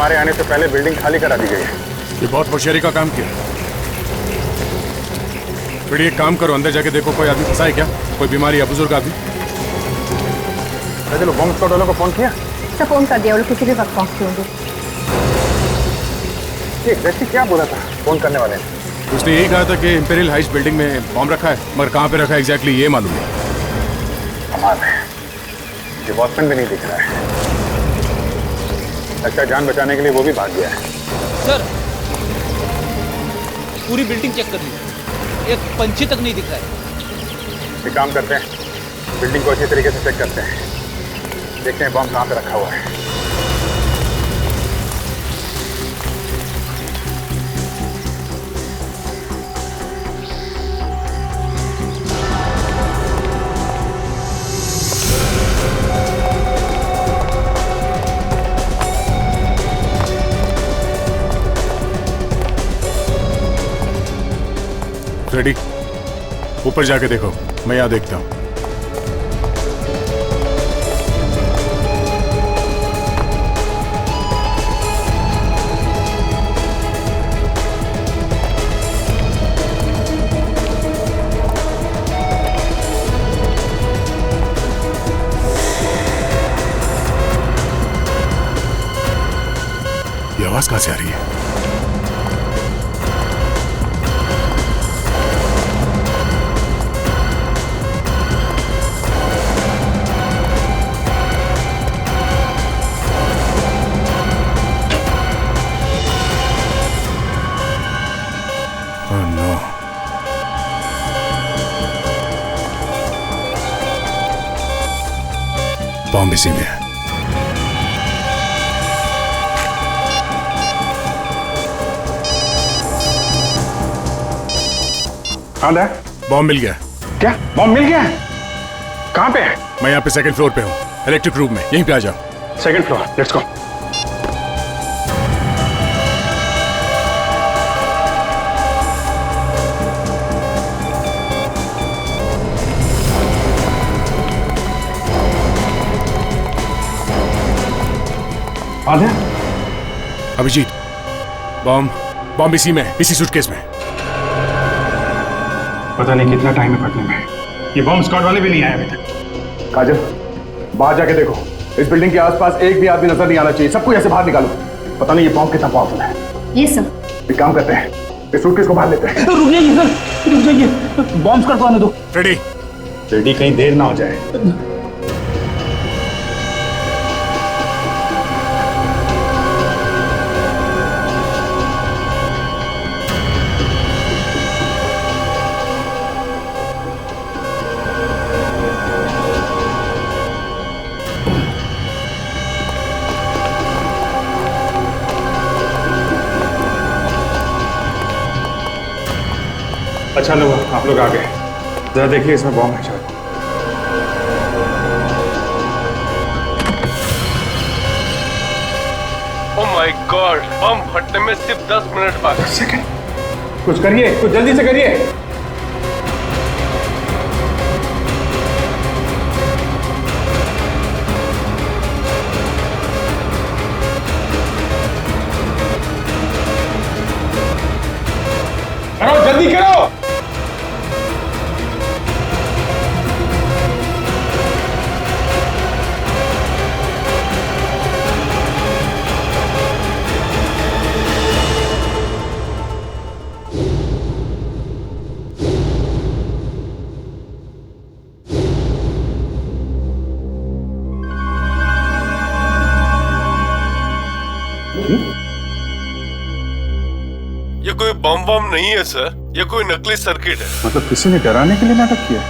हमारे आने से पहले बिल्डिंग खाली करा दी गई है। ये बहुत होशियारी का काम किया। फिर एक काम करो, अंदर जाके देखो कोई आदमी फंसा है क्या, कोई बीमारी या बुजुर्ग आदमी। चलो बॉम्ब स्क्वाड वालों को फोन किया? सब फोन कर दिया, वो लोग किसी भी वक्त पहुंचते होंगे। ये एग्जैक्टली क्या बोला था फोन करने वाले ने? उसने यही कहा था कि इंपीरियल हाइट्स बिल्डिंग में बॉम्ब रखा है, मगर कहाँ पे रखा है एग्जैक्टली ये मालूम नहीं। कमाल है, ये वॉचमैन भी नहीं दिख रहा है। अच्छा, जान बचाने के लिए वो भी भाग गया है। सर, पूरी बिल्डिंग चेक कर लीजिए, एक पंछी तक नहीं दिख रहा है। एक काम करते हैं, बिल्डिंग को अच्छी तरीके से चेक करते हैं, देखते हैं बॉम्ब कहाँ पे रखा हुआ है। रेडी, ऊपर जाके देखो, मैं यहाँ देखता हूँ। ये आवाज कहाँ से आ रही है? बॉम्ब इसी में है। बॉम्ब मिल गया। क्या बॉम्ब मिल गया है? कहाँ पे है? मैं यहाँ पे सेकंड फ्लोर पे हूँ, इलेक्ट्रिक रूम में, यहीं पे आ जाओ। Second floor, let's go. आधा अभिजीत, बॉम्ब इसी में, इसी सूटकेस में। पता नहीं कितना टाइम है फटने में। ये बॉम्ब स्क्वाड वाले भी नहीं आए अभी तक। काजल, बाहर जाके देखो, इस बिल्डिंग के आसपास एक भी आदमी नजर नहीं आना चाहिए। सबको ऐसे बाहर निकालो। पता नहीं ये बॉम्ब कितना पावरफुल है। ये सब एक काम करते हैं, इस सूटकेस को बाहर लेते हैं। रुक जाइए सर, रुक जाइए, बॉम्ब स्क्वाड को आने दो। रेडी, रेडी, कहीं देर ना हो जाए। अच्छा लोग, आप लोग आ गए। जरा देखिए, इसमें बॉम्ब है शायद। ओह माय गॉड, बम फटने में सिर्फ 10 मिनट बाकी। 10 सेकंड, कुछ करिए, कुछ जल्दी से करिए। करो, जल्दी करो। ये कोई बम नहीं है सर, ये कोई नकली सर्किट है। मतलब किसी ने डराने के लिए नाटक किया।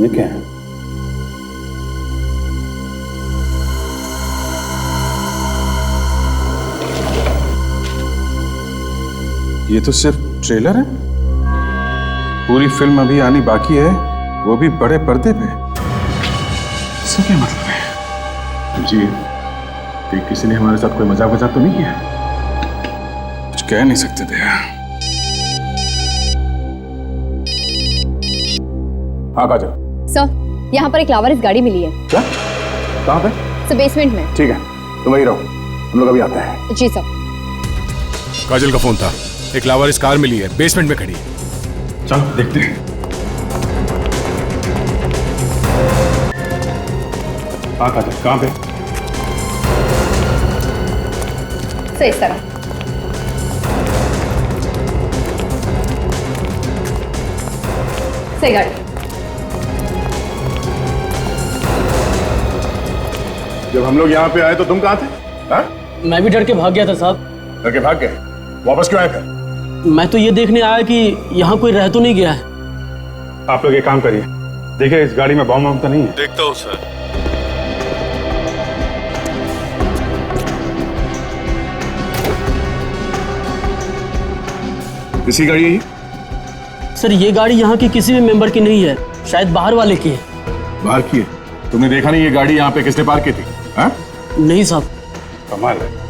ये क्या है? ये तो सिर्फ ट्रेलर है। पूरी फिल्म अभी आनी बाकी है, वो भी बड़े पर्दे पे। इसका क्या मतलब है? जी, कि किसी ने हमारे साथ कोई मजाक तो नहीं किया? कुछ कह नहीं सकते थे। हाँ काजल, सर, यहाँ पर एक लावारिस गाड़ी मिली है। क्या? कहाँ पे? सर बेसमेंट में। ठीक है, तुम वहीं रहो, हम लोग अभी आते हैं। जी सर। काजल का फोन था, एक लावारिस कार मिली है, बेसमेंट में खड़ी है। चलो देखते हैं। हाँ काजल, कहाँ पे? सर इस तरह। सही गाड़ी। जब हम लोग यहाँ पे आए तो तुम कहाँ थे? हाँ? मैं भी डर के भाग गया था साहब। डर के भाग गए? वापस क्यों आए फिर? मैं तो ये देखने आया कि यहाँ कोई रह तो नहीं गया है। आप लोग एक काम करिए, देखिए इस गाड़ी में बम वम तो नहीं है। देखता हूँ सर। किसी गाड़ी है ये? सर ये गाड़ी यहाँ की किसी भी मेंबर की नहीं है, शायद बाहर वाले की है। बाहर की है? तुमने देखा नहीं ये गाड़ी यहाँ पे किसने पार्क की थी? हाँ? नहीं साहब। कमाल है।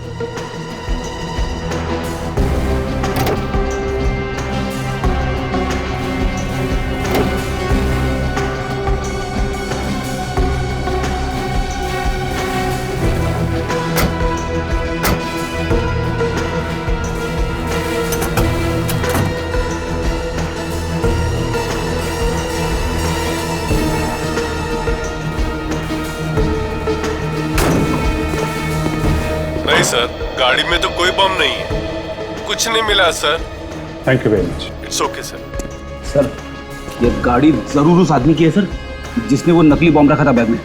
नहीं सर, गाड़ी में तो कोई बम नहीं है, कुछ नहीं मिला sir. Thank you very much. It's okay sir. Sir ये गाड़ी जरूर उस आदमी की है सर, जिसने वो नकली बॉम्ब रखा था बैग में।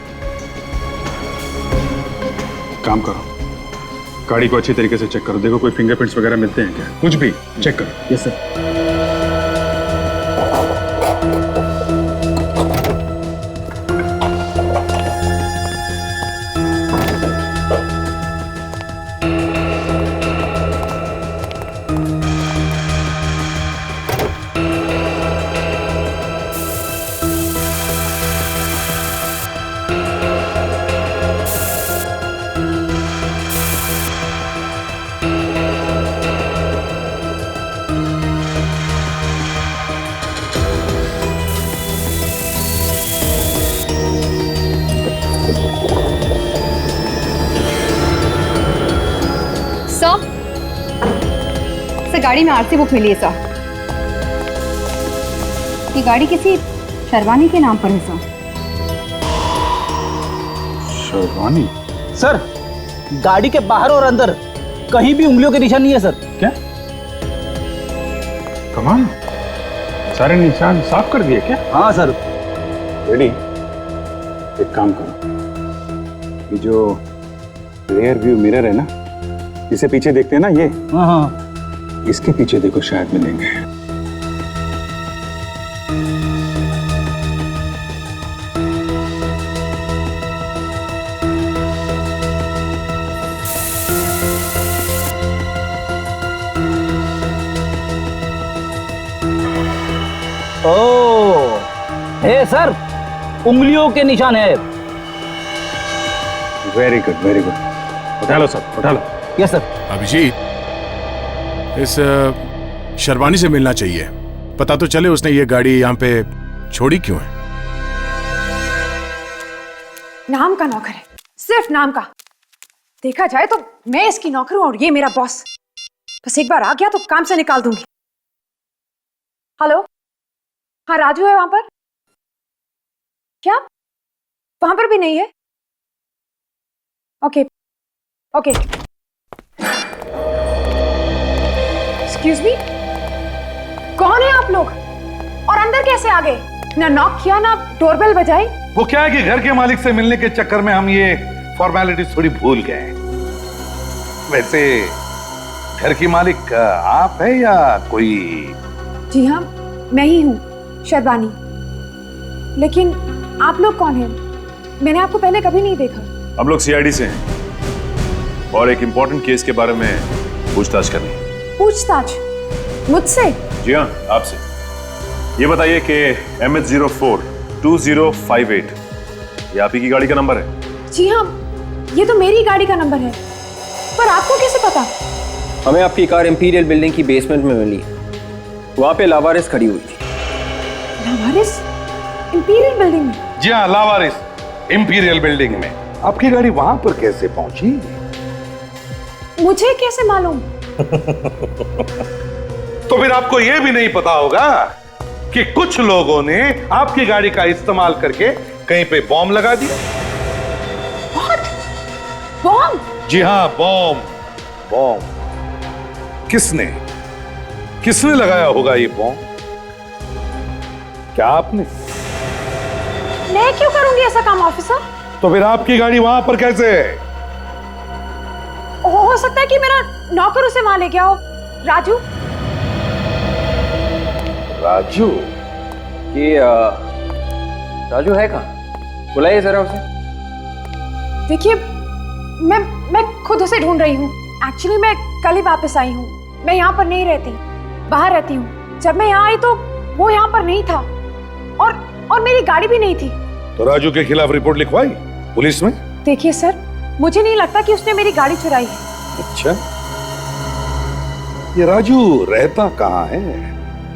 काम करो, गाड़ी को अच्छी तरीके से चेक करो, देखो कोई फिंगरप्रिंट्स वगैरह मिलते हैं क्या, कुछ भी चेक करो। Yes sir. सर गाड़ी में आरसी बुक मिली है सर। ये गाड़ी किसी शर्वानी के नाम पर है सर। शर्वानी? सर गाड़ी के बाहर और अंदर कहीं भी उंगलियों के निशान नहीं है सर। क्या? कमाल, सारे निशान साफ कर दिए क्या? हाँ सर। रेडी? एक काम करो, ये जो रियर व्यू मिरर है ना, इसे पीछे देखते हैं ना, ये हाँ हाँ इसके पीछे देखो, शायद मिलेंगे। ओ हे सर, उंगलियों के निशान है। Very good very good. उठा लो सब, उठा लो। Yes sir. अभिजीत, इस शर्वानी से मिलना चाहिए, पता तो चले उसने ये गाड़ी यहाँ पे छोड़ी क्यों है। नाम का नौकर है, सिर्फ नाम का। देखा जाए तो मैं इसकी नौकर हूं और ये मेरा बॉस। बस एक बार आ गया तो काम से निकाल दूंगी। हेलो, हाँ राजू है वहां पर? क्या वहां पर भी नहीं है? Okay okay. एक्सक्यूज मी, कौन है आप लोग और अंदर कैसे आ गए? ना नॉक किया ना डोरबेल बजाई। वो क्या है कि घर के मालिक से मिलने के चक्कर में हम ये फॉर्मेलिटीज थोड़ी भूल गए। वैसे घर की मालिक आप है या कोई? जी हाँ, मैं ही हूँ, शर्वानी। लेकिन आप लोग कौन हैं? मैंने आपको पहले कभी नहीं देखा। हम लोग सीआईडी से हैं और एक इम्पोर्टेंट केस के बारे में पूछताछ करनी है। पूछताछ? मुझसे? जी हाँ, आपसे। ये बताइए कि MH04 2058 ये आप ही की गाड़ी का नंबर है? जी हाँ, ये तो मेरी गाड़ी का नंबर है। पर आपको कैसे पता? हमें आपकी कार इंपीरियल बिल्डिंग की बेसमेंट में मिली, वहां पे लावारिस खड़ी हुई थी। लावारिस? इंपीरियल बिल्डिंग में? जी हाँ, लावारिस इंपीरियल बिल्डिंग में। आपकी गाड़ी वहां पर कैसे पहुंची? मुझे कैसे मालूम? तो फिर आपको यह भी नहीं पता होगा कि कुछ लोगों ने आपकी गाड़ी का इस्तेमाल करके कहीं पे बॉम्ब लगा दिया। बॉम्ब? जी हाँ, बॉम्ब। बॉम्ब किसने किसने लगाया होगा ये बॉम्ब? क्या आपने? मैं क्यों करूंगी ऐसा काम ऑफिसर? तो फिर आपकी गाड़ी वहां पर कैसे है? हो सकता है कि मेरा नौकर उसे वहां ले गया हो। राजू? राजू? कि राजू है कहाँ? बुलाइए जरा उसे। देखिए, मैं खुद उसे ढूंढ रही हूँ। एक्चुअली मैं कल ही वापस आई हूँ। मैं यहाँ पर नहीं रहती, बाहर रहती हूँ। जब मैं यहाँ आई तो वो यहाँ पर नहीं था और मेरी गाड़ी भी नहीं थी। तो राजू के खिलाफ रिपोर्ट लिखवाई पुलिस में? देखिए सर, मुझे नहीं लगता कि उसने मेरी गाड़ी चुराई है। अच्छा, ये राजू रहता कहाँ है?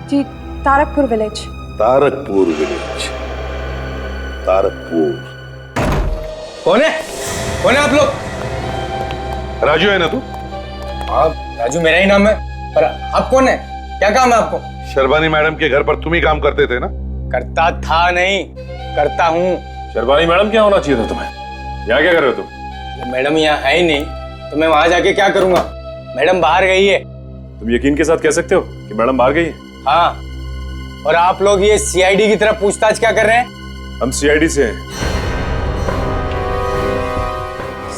जी, तारकपुर विलेज। तारकपुर विलेज। तारकपुर। कौन है आप लोग? राजू है ना तू? आप? राजू मेरा ही नाम है, पर आप कौन है? क्या काम है आपको? शर्बानी मैडम के घर पर तुम ही काम करते थे ना? करता था नहीं, करता हूँ। शर्बानी मैडम क्या होना चाहिए था तुम्हें? यहाँ क्या कर रहे हो तुम? मैडम यहाँ है ही नहीं तो मैं वहां जाके क्या करूंगा? मैडम बाहर गई है। तुम यकीन के साथ कह सकते हो कि मैडम बाहर गई है? हाँ, और आप लोग ये सीआईडी की तरह पूछताछ क्या कर रहे हैं? हम सीआईडी से हैं।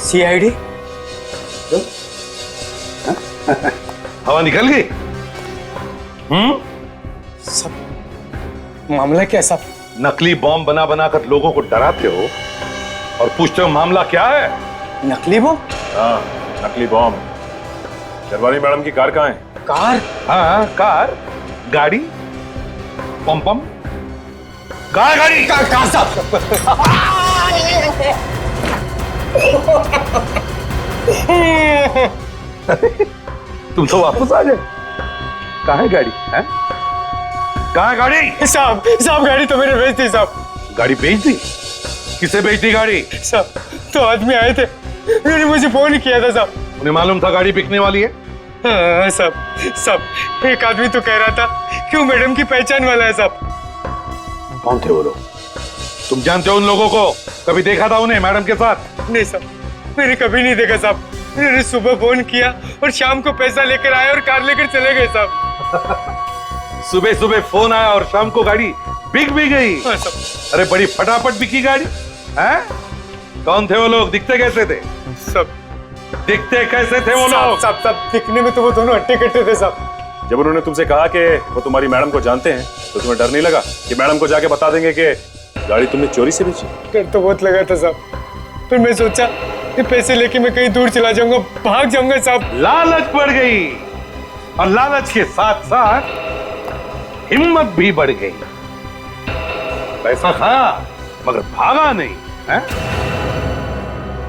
सीआईडी? हवा निकल गई? सब मामला क्या सब? नकली बॉम्ब बना बनाकर लोगों को डराते हो और पूछते हो मामला क्या है? नकली बॉम्ब? हाँ, नकली बॉम्ब। शर्बानी मैडम की कार कहाँ है? कार? हाँ, कार, गाड़ी, पम कार, गाड़ी, कार साहब। तुम तो वापस आ गए। कहाँ है गाड़ी? हैं? कहाँ है गाड़ी? साहब गाड़ी तो मैंने बेच दी साहब। गाड़ी बेच दी? किसे बेच दी गाड़ी? साहब, तो आदमी आए थे, उन्होंने मुझे फोन किया था साहब। उन्हें मालूम था गाड़ी बिकने वाली है? हाँ साहब, एक आदमी तो कह रहा था कि वो मैडम की पहचान वाला है साहब। कौन थे वो लोग? तुम जानते हो उन लोगों को? कभी देखा था उन्हें मैडम के साथ? नहीं साहब, मैंने कभी नहीं देखा साहब। उन्होंने सुबह फोन किया और शाम को पैसा लेकर आए और कार लेकर चले गए साहब। सुबह सुबह फोन आया और शाम को गाड़ी बिक भी गई? हाँ साहब। अरे बड़ी फटाफट बिकी गाड़ी। हैं? कौन थे वो लोग? दिखते कैसे थे? सब दिखते कैसे थे वो लोग? सब दिखने में तो वो दोनों हट्टे कट्टे थे साहब। जब उन्होंने तुमसे कहा कि वो तुम्हारी मैडम को जानते हैं तो तुम्हें डर नहीं लगा कि मैडम को जाके बता देंगे कि गाड़ी तुमने चोरी से बेची? डर तो बहुत लगा था साहब, फिर मैं सोचा कि पैसे लेके मैं कहीं दूर चला जाऊंगा, भाग जाऊंगा साहब। लालच बढ़ गई और लालच के साथ साथ हिम्मत भी बढ़ गई। पैसा खाया मगर भागा नहीं है?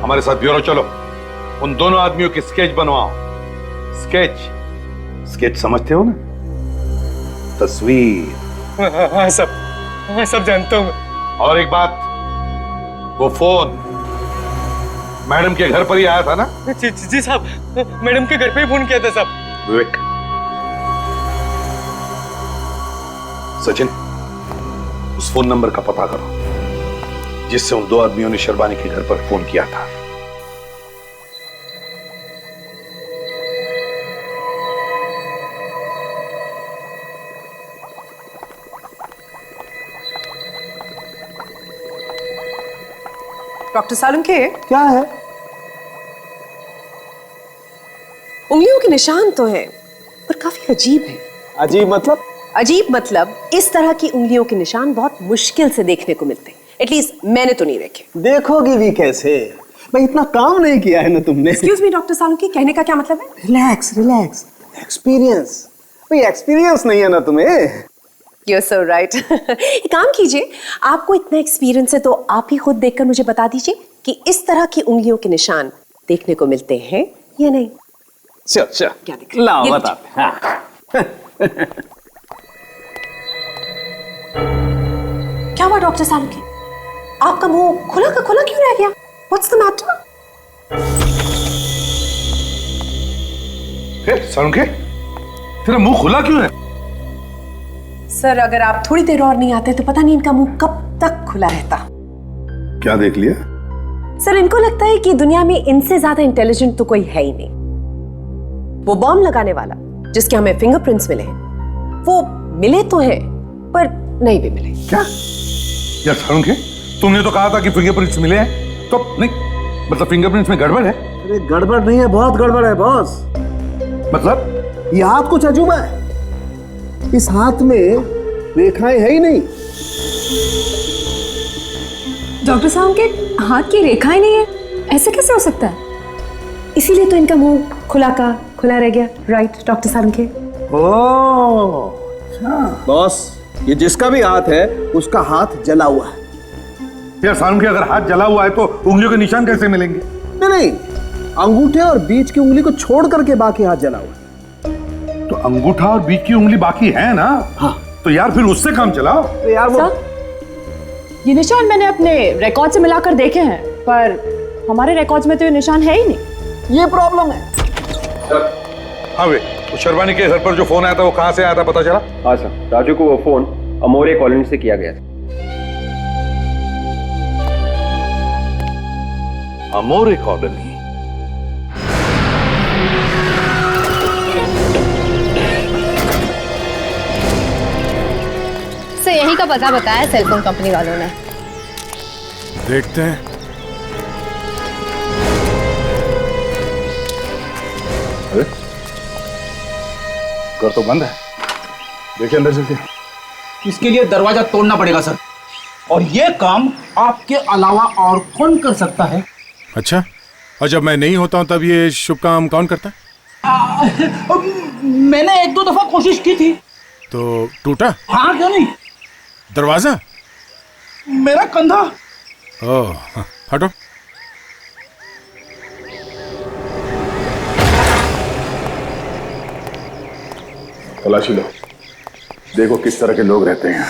हमारे साथ ब्यूरो चलो, उन दोनों आदमियों की स्केच बनवाओ। स्केच समझते हो ना? तस्वीर। हाँ सब जानता हूँ मैं। और एक बात, वो फोन मैडम के घर पर ही आया था ना? जी साहब, मैडम के घर पे ही फोन किया था साहब। विवेक, सचिन, उस फोन नंबर का पता करो जिससे उन दो आदमियों ने शर्बानी के घर पर फोन किया था। डॉक्टर सालुंके, क्या है? उंगलियों के निशान तो हैं, पर काफी अजीब है। अजीब मतलब? अजीब मतलब इस तरह की उंगलियों के निशान बहुत मुश्किल से देखने को मिलते हैं। एटलीस्ट मैंने तो नहीं देखे। देखोगी भी कैसे? भाई इतना काम नहीं किया है ना तुमने। एक्सक्यूज मी डॉक्टर सालुंके, कहने का क्या मतलब है? रिलैक्स। एक्सपीरियंस। भाई एक्सपीरियंस नहीं है ना तुम्हें? You're so right. एक काम कीजिए, आपको इतना एक्सपीरियंस है तो आप ही खुद देखकर मुझे बता दीजिए कि इस तरह की उंगलियों के निशान देखने को मिलते हैं या नहीं। चल क्या दिख रहा है? लाओ ये बताते हैं। हाँ। क्या हुआ डॉक्टर सालुंके? आपका मुंह खुला का खुला क्यों रह गया? What's the matter? सरुखे, तेरा मुंह खुला क्यों है? सर अगर आप थोड़ी देर और नहीं आते तो पता नहीं इनका मुंह कब तक खुला रहता। क्या देख लिया? सर इनको लगता है कि दुनिया में इनसे ज्यादा इंटेलिजेंट तो कोई है ही नहीं। वो बॉम्ब लगाने वाला जिसके हमें फिंगरप्रिंट्स मिले हैं, वो मिले तो हैं पर नहीं भी मिले। क्या यार सरुखे, तुमने तो कहा था कि फिंगरप्रिंट्स मिले हैं, तो नहीं मतलब फिंगरप्रिंट्स में गड़बड़ है? अरे गड़बड़ नहीं है, बहुत गड़बड़ है बॉस। मतलब ये हाथ कुछ अजूबा है, इस हाथ में रेखाएं है ही नहीं। डॉक्टर साहब के हाथ की रेखाएं नहीं है, ऐसे कैसे हो सकता है? इसीलिए तो इनका मुंह खुला का खुला रह गया। Right doctor Salunkhe? बॉस ये जिसका भी हाथ है उसका हाथ जला हुआ है। यार सालुंखे, अगर हाथ जला हुआ है तो उंगलियों के निशान कैसे मिलेंगे? नहीं, अंगूठे और बीच की उंगली को छोड़ करके बाकी हाथ जला हुआ है। तो अंगूठा और बीच की उंगली बाकी है ना? हाँ। तो यार फिर उससे काम चलाओ। तो यार वो ये निशान मैंने अपने रिकॉर्ड से मिलाकर देखे हैं, पर हमारे रिकॉर्ड्स में तो ये निशान है ही नहीं। ये प्रॉब्लम है। हाँ वे, उस शर्बानी के घर पर जो फोन आया था वो कहाँ से आया था पता चला? हाँ सर, राजू को वो फोन अमोरे कॉलोनी से किया गया था। अमोरे कॉलोनी? सर यहीं का पता बताया सेलफोन कंपनी वालों ने। देखते हैं। अरे घर तो बंद है, देखिए अंदर चलते। इसके लिए दरवाजा तोड़ना पड़ेगा सर, और ये काम आपके अलावा और कौन कर सकता है? अच्छा, और जब मैं नहीं होता हूं तब ये शुभ काम कौन करता है? मैंने एक दो दफा कोशिश की थी। तो टूटा? हाँ क्यों नहीं। दरवाजा? मेरा कंधा। ओह, हटो। तलाशी लो, देखो किस तरह के लोग रहते हैं।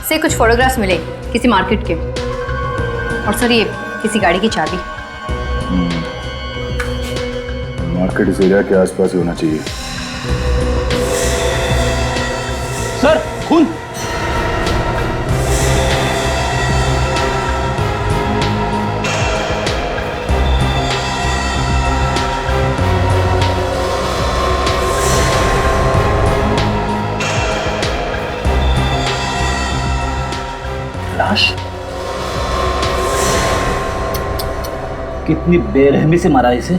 से कुछ फोटोग्राफ्स मिले किसी मार्केट के, और सर ये किसी गाड़ी की चाबी। मार्केट इस एरिया के आसपास ही होना चाहिए। सर खून। लाश कितनी बेरहमी से मारा इसे।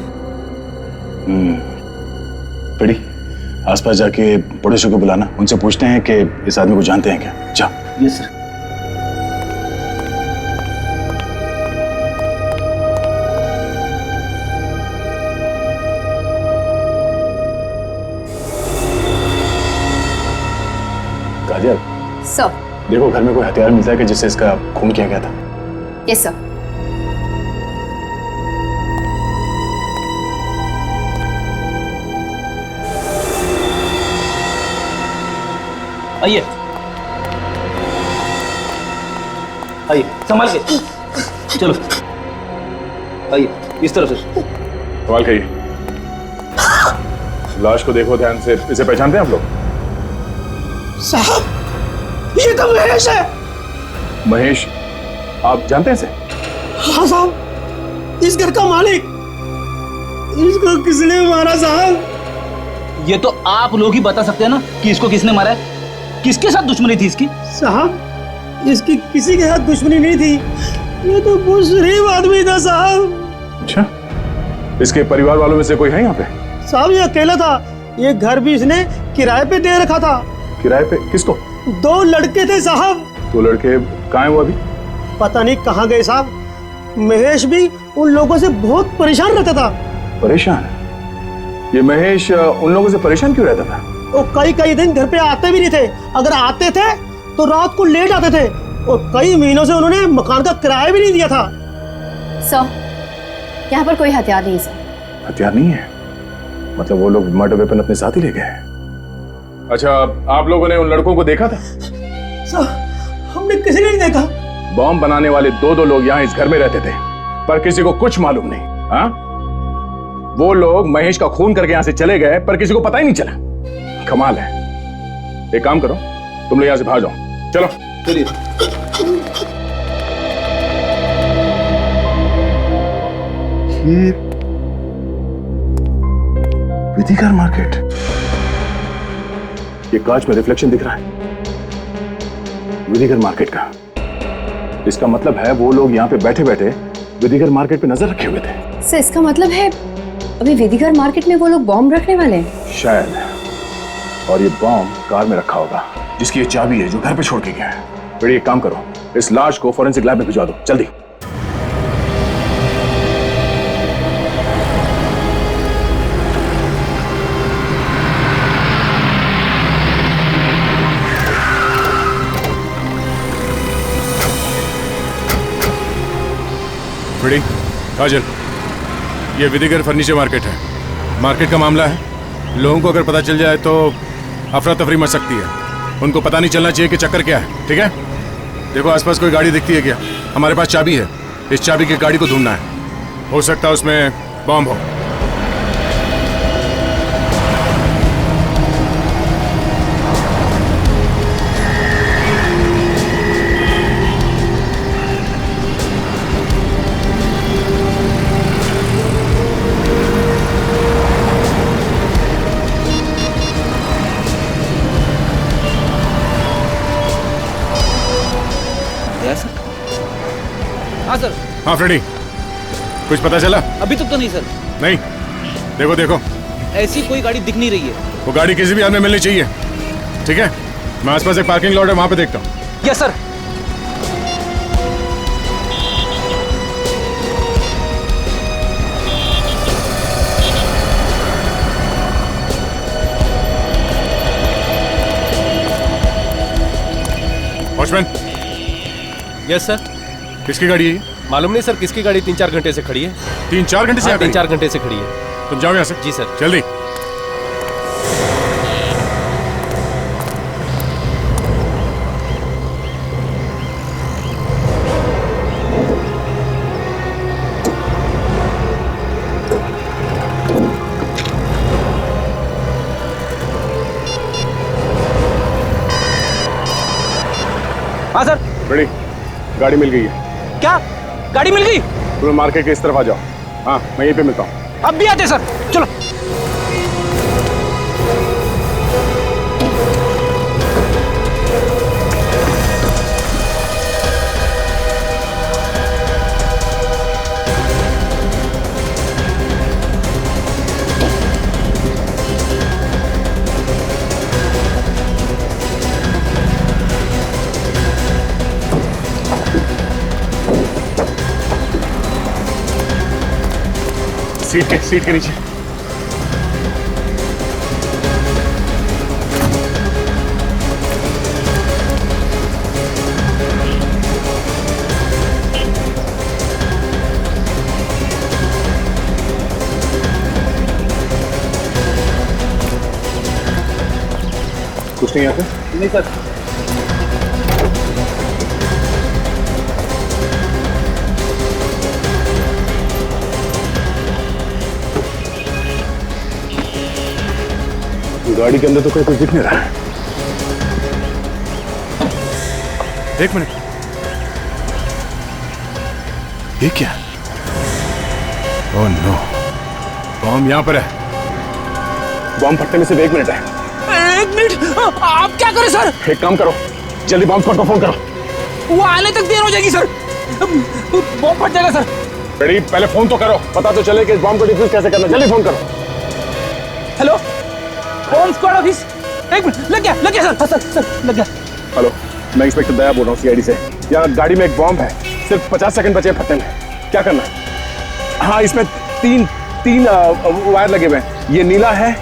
पड़ी आसपास जाके पड़ोसियों को बुलाना, उनसे पूछते हैं कि इस आदमी को जानते हैं क्या। जाओ। Yes sir. काजल, सर। देखो घर में कोई हथियार मिलता है कि जिससे इसका खून किया गया था। Yes sir. आइए आइए, संभाल के चलो। आइए इस तरफ से। सवाल कहिए। लाश को देखो ध्यान से, इसे पहचानते हैं आप लोग? साहब ये तो महेश है। महेश, आप जानते हैं इसे? हाँ साहब, इस घर का मालिक। इसको किसने मारा साहब? ये तो आप लोग ही बता सकते हैं ना कि इसको किसने मारा है। किसके साथ दुश्मनी थी इसकी? साहब इसकी किसी के साथ दुश्मनी नहीं थी, ये तो बहुत शरीफ आदमी था साहब। अच्छा, इसके परिवार वालों में से कोई है यहाँ पे? साहब ये अकेला था, ये घर भी इसने किराए पे दे रखा था। किराए पे? किसको? 2 लड़के थे साहब। 2 लड़के कहाँ हैं वो अभी? पता नहीं कहाँ गए साहब। महेश भी उन लोगों से बहुत परेशान रहता था। परेशान? ये महेश उन लोगों से परेशान क्यों रहता था? वो कई दिन घर पे आते भी नहीं थे। अगर आते थे तो रात को लेट आते थे और कई महीनों से उन्होंने मकान का किराया भी नहीं दिया था। सर, यहाँ पर कोई हथियार नहीं सर। हथियार नहीं है? मतलब वो लोग मर्डर वेपन अपने साथ ही ले गए? अच्छा, आप लोगों ने उन लड़कों को देखा था? सर, हमने किसी ने नहीं देखा। बॉम्ब बनाने वाले दो लोग यहाँ इस घर में रहते थे, पर किसी को कुछ मालूम नहीं। हाँ, वो लोग महेश का खून करके यहाँ से चले गए, पर किसी को पता ही नहीं चला। कमाल है। एक काम करो, तुम लोग यहाँ से भाग जाओ। चलो चलिए। विधिकर मार्केट, ये कांच में रिफ्लेक्शन दिख रहा है विधिकर मार्केट का। इसका मतलब है वो लोग यहाँ पे बैठे बैठे विधिकर मार्केट पे नजर रखे हुए थे। सर, इसका मतलब है अभी विधिकर मार्केट में वो लोग बॉम्ब रखने वाले हैं शायद। और ये बॉम्ब कार में रखा होगा, जिसकी ये चाबी है जो घर पे छोड़ के गया है। बेटी, एक काम करो, इस लाश को फॉरेंसिक लैब में भिजवा दो जल्दी। बड़ी काजल, ये विधिकर फर्नीचर मार्केट है। मार्केट का मामला है, लोगों को अगर पता चल जाए तो अफरा तफरी मच सकती है। उनको पता नहीं चलना चाहिए कि चक्कर क्या है। ठीक है, देखो आसपास कोई गाड़ी दिखती है क्या? हमारे पास चाबी है, इस चाबी की गाड़ी को ढूंढना है। हो सकता है उसमें बॉम्ब हो। हाँ सर। हाँ फ्रेडी, कुछ पता चला? अभी तक तो नहीं सर। नहीं, देखो देखो, ऐसी कोई गाड़ी दिख नहीं रही है। वो गाड़ी किसी भी हाल में मिलनी चाहिए। ठीक है, मैं आसपास एक पार्किंग लॉट है, वहां पे देखता हूँ। Yes sir. Watchman. Yes sir. किसकी गाड़ी है ये? मालूम नहीं सर, किसकी गाड़ी 3-4 घंटे से खड़ी है। 3-4 घंटे से? 3-4 घंटे से खड़ी है। तुम जाओ यहाँ से। जी सर। जल्दी। हाँ सर। बड़ी गाड़ी मिल गई है। क्या गाड़ी मिल गई? तुम मार्केट के इस तरफ आ जाओ। हाँ, मैं यहीं पे मिलता हूँ। अब भी आते सर, चलो। सीट के नीचे। कुछ नहीं आते? नहीं सर। गाड़ी के अंदर तो कोई कुछ दिख नहीं रहा है। एक मिनट, ये क्या? ओह नो, बॉम्ब यहाँ पर है। बॉम्ब फटने में सिर्फ 1 मिनट है। 1 मिनट? आप क्या करें सर? एक काम करो, जल्दी बॉम्ब स्क्वाड को फोन करो। वो आने तक देर हो जाएगी सर। बॉम्ब फट जाएगा सर। रेडी, पहले फोन तो करो, पता तो चले कि इस बॉम्ब को डिफ्यूज कैसे करना। जल्दी फोन करो। Hello, bomb squad office. 1 minute. लग गया सर। सर सर लग गया। हेलो, मैं इंस्पेक्टर दया बोल रहा हूँ सीआईडी से। यहाँ गाड़ी में एक बॉम्ब है, सिर्फ 50 सेकंड बचे फटने में। क्या करना है? हाँ, इसमें 3 वायर लगे हुए हैं। ये नीला है,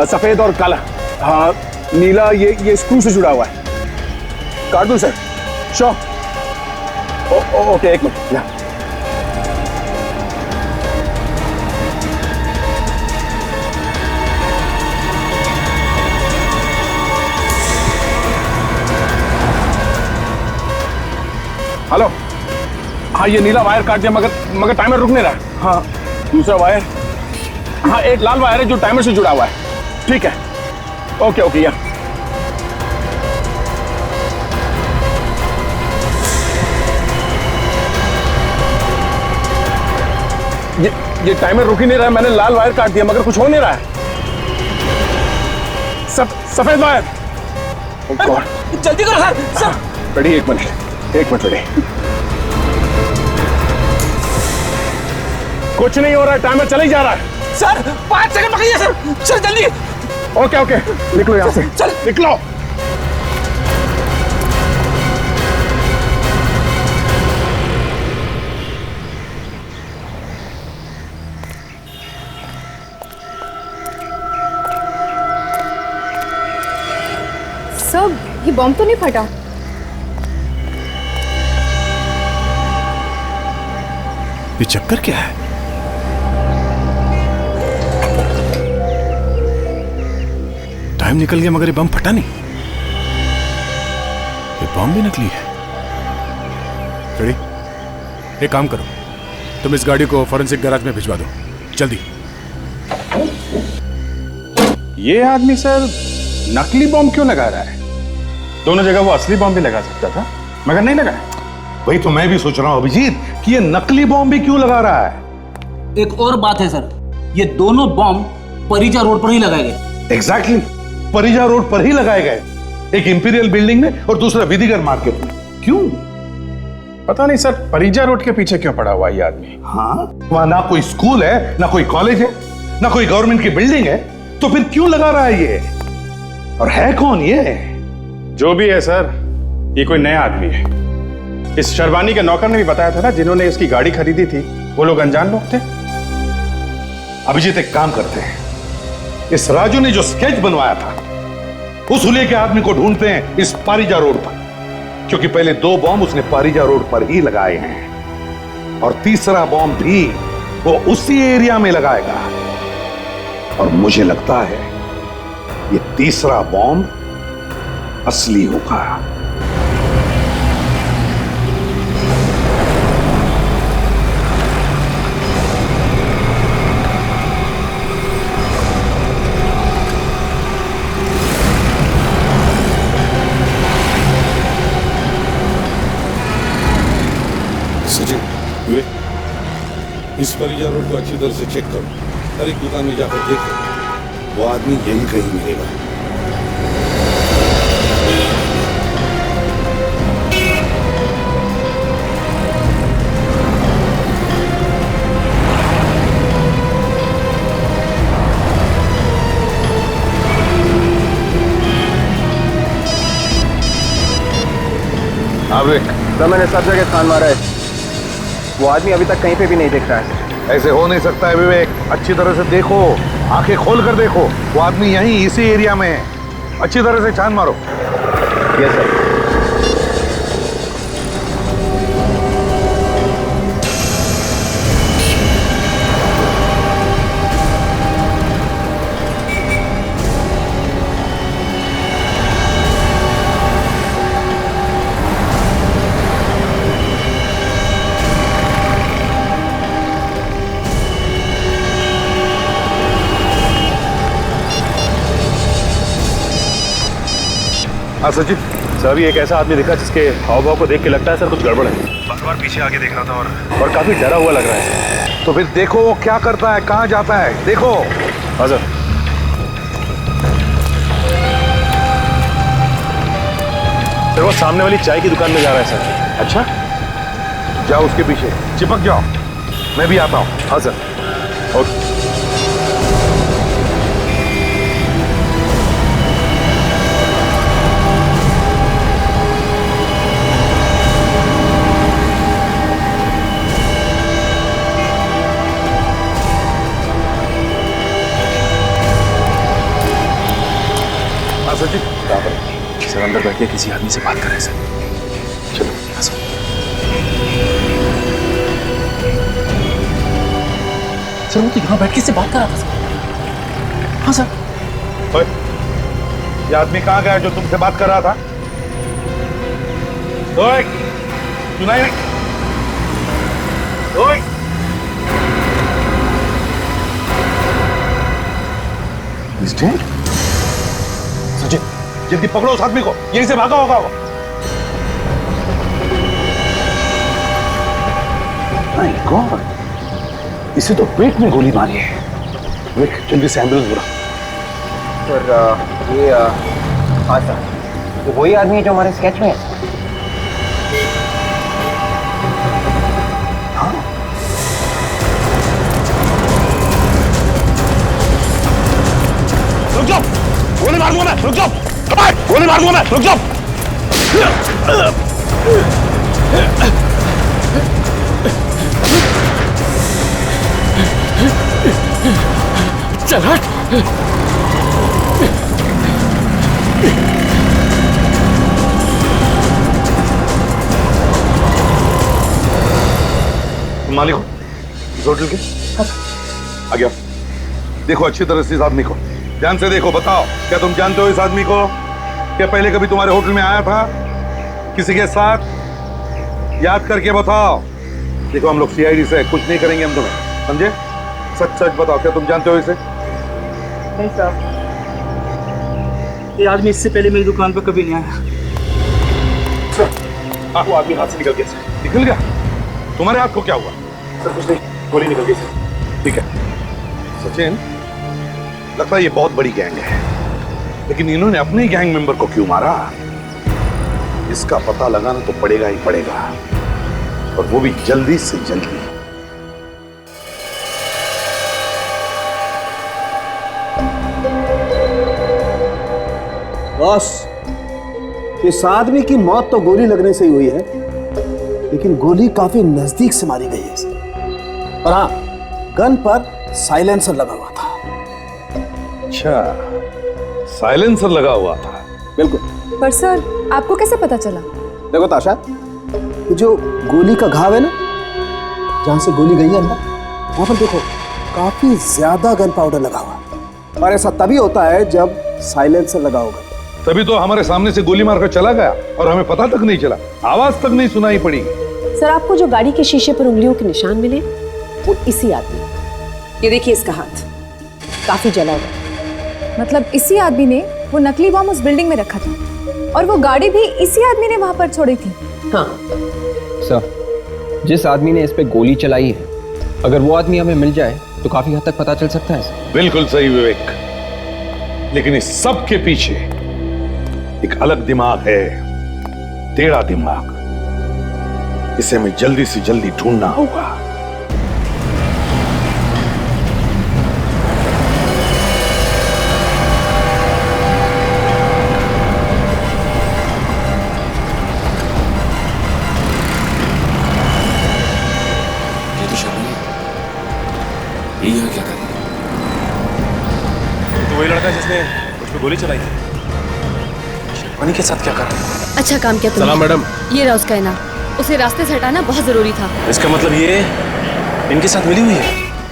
सफेद और काला। हाँ नीला, ये स्क्रू से जुड़ा हुआ है। काट दूं सर? श्योर। ओके, एक मिनट। यहाँ हेलो। हाँ ये नीला वायर काट दिया, मगर टाइमर रुक नहीं रहा। हाँ दूसरा वायर, हाँ एक लाल वायर है जो टाइमर से जुड़ा हुआ है। ठीक है, ओके ओके। यहाँ ये टाइमर रुक ही नहीं रहा है। मैंने लाल वायर काट दिया मगर कुछ हो नहीं रहा है। सफेद वायर। जल्दी करो सर। सर रेडी, एक मिनट रेडी। कुछ नहीं हो रहा है, टाइमर चला ही जा रहा है। सर 5 सेकंड पकड़िए सर। सर जल्दी। ओके, निकलो यहां से। चल निकलो। सर ये बॉम्ब तो नहीं फटा? ये चक्कर क्या है? टाइम निकल गया मगर ये बम फटा नहीं। ये बम भी नकली है। रेडी? एक काम करो, तुम इस गाड़ी को फॉरेंसिक गैराज में भिजवा दो जल्दी। ये आदमी सर नकली बॉम्ब क्यों लगा रहा है? दोनों जगह वो असली बॉम्ब भी लगा सकता था मगर नहीं लगाया। वही तो मैं भी सोच रहा हूं अभिजीत कि ये नकली बॉम्ब भी क्यों लगा रहा है। एक और बात है सर, ये दोनों बॉम्ब परिजा रोड पर ही लगाए गए। एग्जैक्टली, परिजा रोड पर ही लगाए गए। एक इंपीरियल बिल्डिंग में और दूसरा विधिगर मार्केट में। क्यों? पता नहीं सर, परिजा रोड के पीछे क्यों पड़ा हुआ ये आदमी? हाँ, वहां ना कोई स्कूल है, ना कोई कॉलेज है, ना कोई गवर्नमेंट की बिल्डिंग है, तो फिर क्यों लगा रहा है ये? और है कौन ये? जो भी है सर, ये कोई नया आदमी है। इस शर्वानी के नौकर ने भी बताया था ना, जिन्होंने इसकी गाड़ी खरीदी थी वो लोग अनजान लोग थे। अभिजीत एक काम करते हैं, इस राजू ने जो स्केच बनवाया था उस हुलिये के आदमी को ढूंढते हैं इस पारिजा रोड पर, क्योंकि पहले 2 बॉम्ब उसने पारिजा रोड पर ही लगाए हैं और तीसरा बॉम्ब भी वो उसी एरिया में लगाएगा। और मुझे लगता है ये तीसरा बॉम्ब असली होगा। इस परिजा रोड को अच्छी तरह से चेक करो। हर एक दुकान में जाकर देखो, वो आदमी यहीं कहीं मिलेगा। सर मैंने सब जगह छान मारा है, वो आदमी अभी तक कहीं पे भी नहीं दिख रहा है। ऐसे हो नहीं सकता है विवेक, अच्छी तरह से देखो, आंखें खोल कर देखो, वो आदमी यहीं इसी एरिया में है। अच्छी तरह से छान मारो। Yes sir. हाँ सचिन सर, अभी एक ऐसा आदमी दिखा जिसके हाव भाव को देख के लगता है सर कुछ गड़बड़ है। बार-बार पीछे आगे देख रहा था और काफी डरा हुआ लग रहा है। तो फिर देखो वो क्या करता है, कहाँ जाता है, देखो। हाँ सर। सर वो सामने वाली चाय की दुकान में जा रहा है सर। अच्छा, जाओ उसके पीछे, चिपक जाओ, मैं भी आता हूँ। हाँ सर। ओके। हाँ सर जी। सर अंदर बैठ के किसी आदमी से बात कर रहे हैं सर। चलो हाँ सर। सर वो तो यहाँ बैठ के इससे बात कर रहा था सर। हाँ सर। ओए, ये आदमी कहाँ गया जो तुमसे बात कर रहा था? ओए, सुनाई नहीं? ओए, He's dead? सचिन, जल्दी पकड़ो उस आदमी को, यहीं से भागा होगा वो। My God, इसे तो पेट में गोली मारी है। विक, जल्दी से एम्बुलेंस बुला। और ये हाँ सर, ये वही आदमी है जो हमारे स्केच में है। रुक जाओ, गोली मार दूंगा मैं, रुक जाओ, गोली मार दूंगा मैं, रुक जाओ। चल हट। तुम मालिक हो इस होटल के? आ गया। देखो अच्छी तरह से इस आदमी को, ध्यान से देखो, बताओ क्या तुम जानते हो इस आदमी को? क्या पहले कभी तुम्हारे होटल में आया था किसी के साथ? याद करके बताओ। देखो हम लोग सीआईडी से कुछ नहीं करेंगे हम तुम्हें, समझे? सच सच बताओ, क्या तुम जानते हो इसे? नहीं साहब, ये आदमी इससे पहले मेरी दुकान पर कभी नहीं आया। हाँ, वो आदमी हाथ से निकल गया। निकल गया? तुम्हारे हाथ को क्या हुआ? सर कुछ नहीं, गोली निकल गई सर। ठीक है सचिन, लगता है ये बहुत बड़ी गैंग है, लेकिन इन्होंने अपने गैंग मेंबर को क्यों मारा? इसका पता लगाना तो पड़ेगा ही पड़ेगा, और वो भी जल्दी से जल्दी। बॉस, इस आदमी की मौत तो गोली लगने से ही हुई है, लेकिन गोली काफी नजदीक से मारी गई है इसे। और हाँ, गन पर साइलेंसर लगा हुआ था। अच्छा, साइलेंसर लगा हुआ था? बिल्कुल। पर सर, आपको कैसे पता चला? देखो ताशा, ये जो गोली का घाव है ना, जहां से गोली गई है अंदर, वहां पर देखो काफी ज्यादा गन पाउडर लगा हुआ है। और ऐसा तभी होता है जब साइलेंसर लगा होगा। तभी तो हमारे सामने से गोली मारकर चला गया और हमें पता तक नहीं चला, आवाज तक नहीं सुनाई पड़ी। सर, आपको जो गाड़ी के शीशे पर उंगलियों के निशान मिले वो इसी आदमी, ये देखिए इसका हाथ काफी जला हुआ। मतलब इसी आदमी ने वो नकली बम उस बिल्डिंग में रखा था, और वो गाड़ी भी इसी आदमी ने वहां पर छोड़ी थी। हाँ सर, जिस आदमी ने इस पे गोली चलाई है, अगर वो आदमी हमें मिल जाए तो काफी हद तक पता चल सकता है सर। बिल्कुल सही विवेक, लेकिन इस सब के पीछे एक अलग दिमाग है, टेढ़ा दिमाग। इसे हमें जल्दी से जल्दी ढूंढना होगा। क्या कर रही है? तो वही लड़का जिसने मुझ पे गोली चलाई थी। शेरवानी के साथ क्या कर रहा है? अच्छा काम किया तुमने। सलाम मैडम। ये रहा उसका इनाम, उसे रास्ते से हटाना बहुत जरूरी था। इसका मतलब ये इनके साथ मिली हुई है।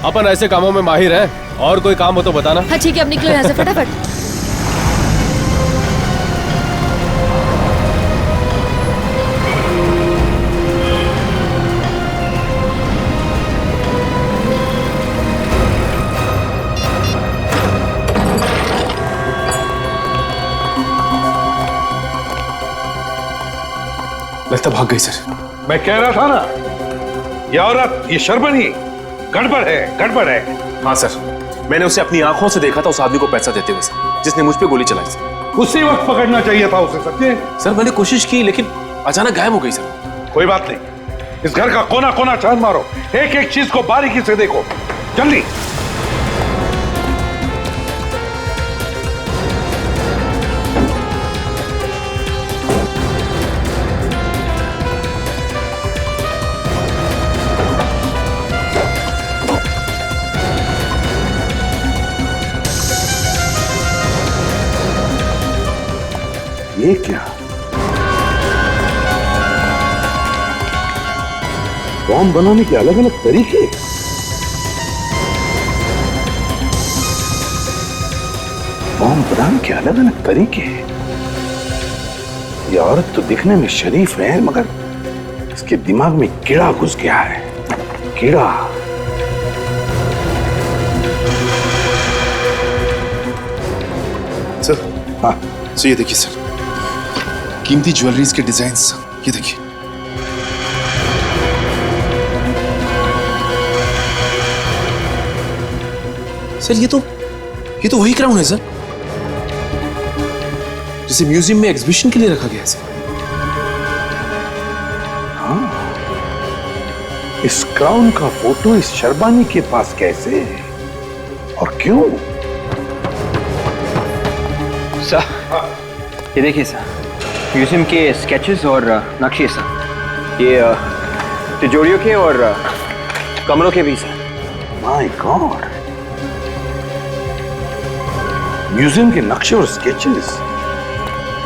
अपन ऐसे कामों में माहिर हैं, और कोई काम हो तो बताना। हाँ ठीक है, अब निकलो यहाँ से फटाफट। लगता भाग गई सर। मैं कह रहा था ना, ये औरत, ये शर्मनी गड़बड़ है, गड़बड़ है। हाँ सर, मैंने उसे अपनी आंखों से देखा था उस आदमी को पैसा देते हुए सर, जिसने मुझ पे गोली चलाई सर। उसी वक्त पकड़ना चाहिए था उसे। सच्चे सर, मैंने कोशिश की लेकिन अचानक गायब हो गई सर। कोई बात नहीं, इस घर का कोना कोना छान मारो, एक एक चीज को बारीकी से देखो, जल्दी। ये क्या? बॉम्ब बनाने के अलग अलग तरीके। बॉम्ब बनाने के अलग अलग तरीके। ये औरत तो दिखने में शरीफ है, मगर इसके दिमाग में कीड़ा घुस गया है। कीड़ा। सर, हाँ, सर ये देखिए सर, कीमती ज्वेलरीज के डिजाइन्स, ये देखिए। सर ये तो वही क्राउन है सर, जिसे म्यूजियम में एग्जीबिशन के लिए रखा गया है सर। हाँ, इस क्राउन का फोटो इस शर्बानी के पास कैसे और क्यों? सर ये देखिए सर, म्यूजियम के स्केचेस और नक्शे सर, ये तिजोरियों के और कमरों के भी सर। माय गॉड, म्यूजियम के नक्शे और स्केचेस,